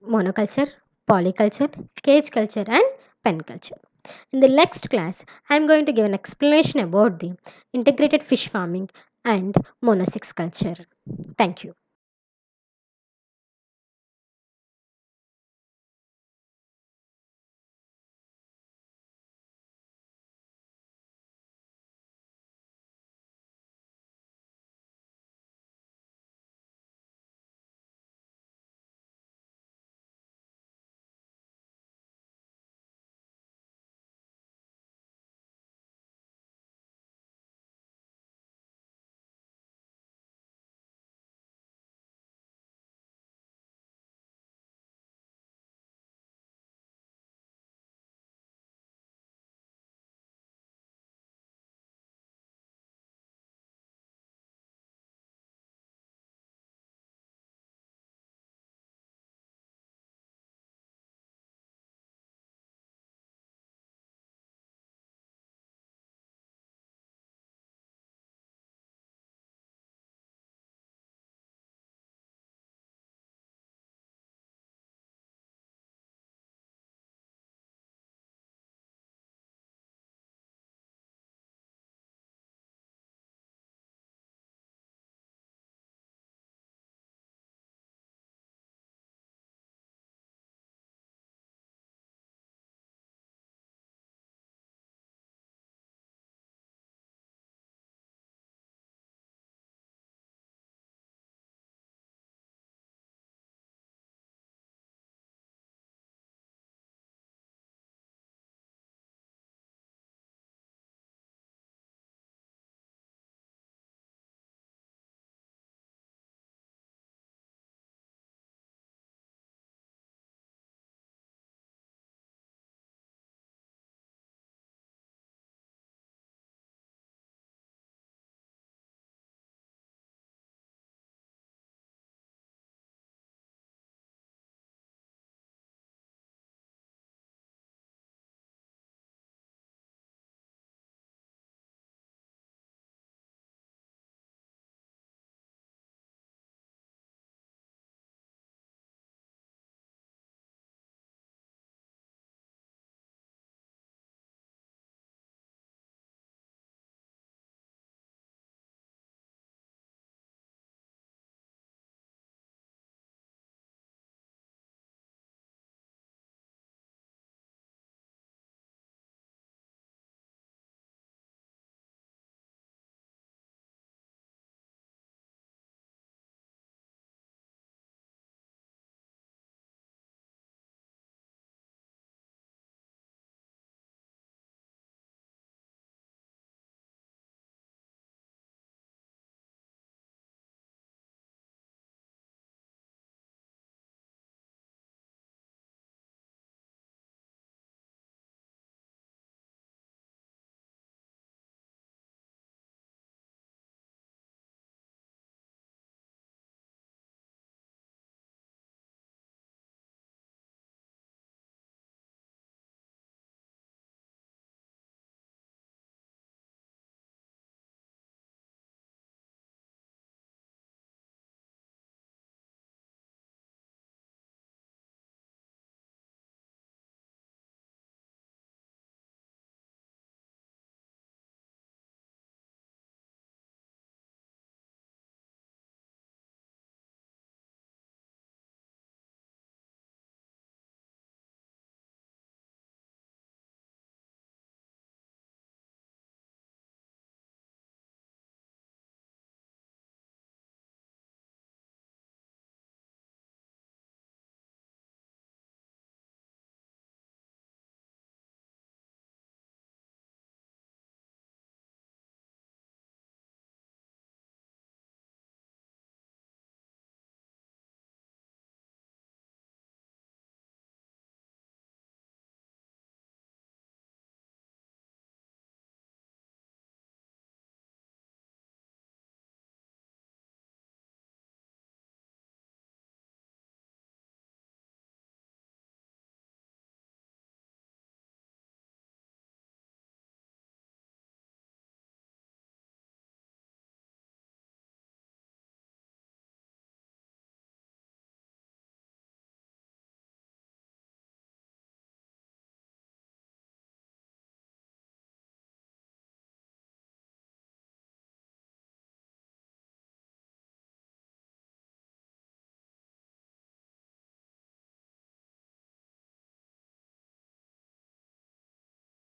monoculture, polyculture, cage culture and pen culture. In the next class, I am going to give an explanation about the integrated fish farming and monocyx culture. Thank you.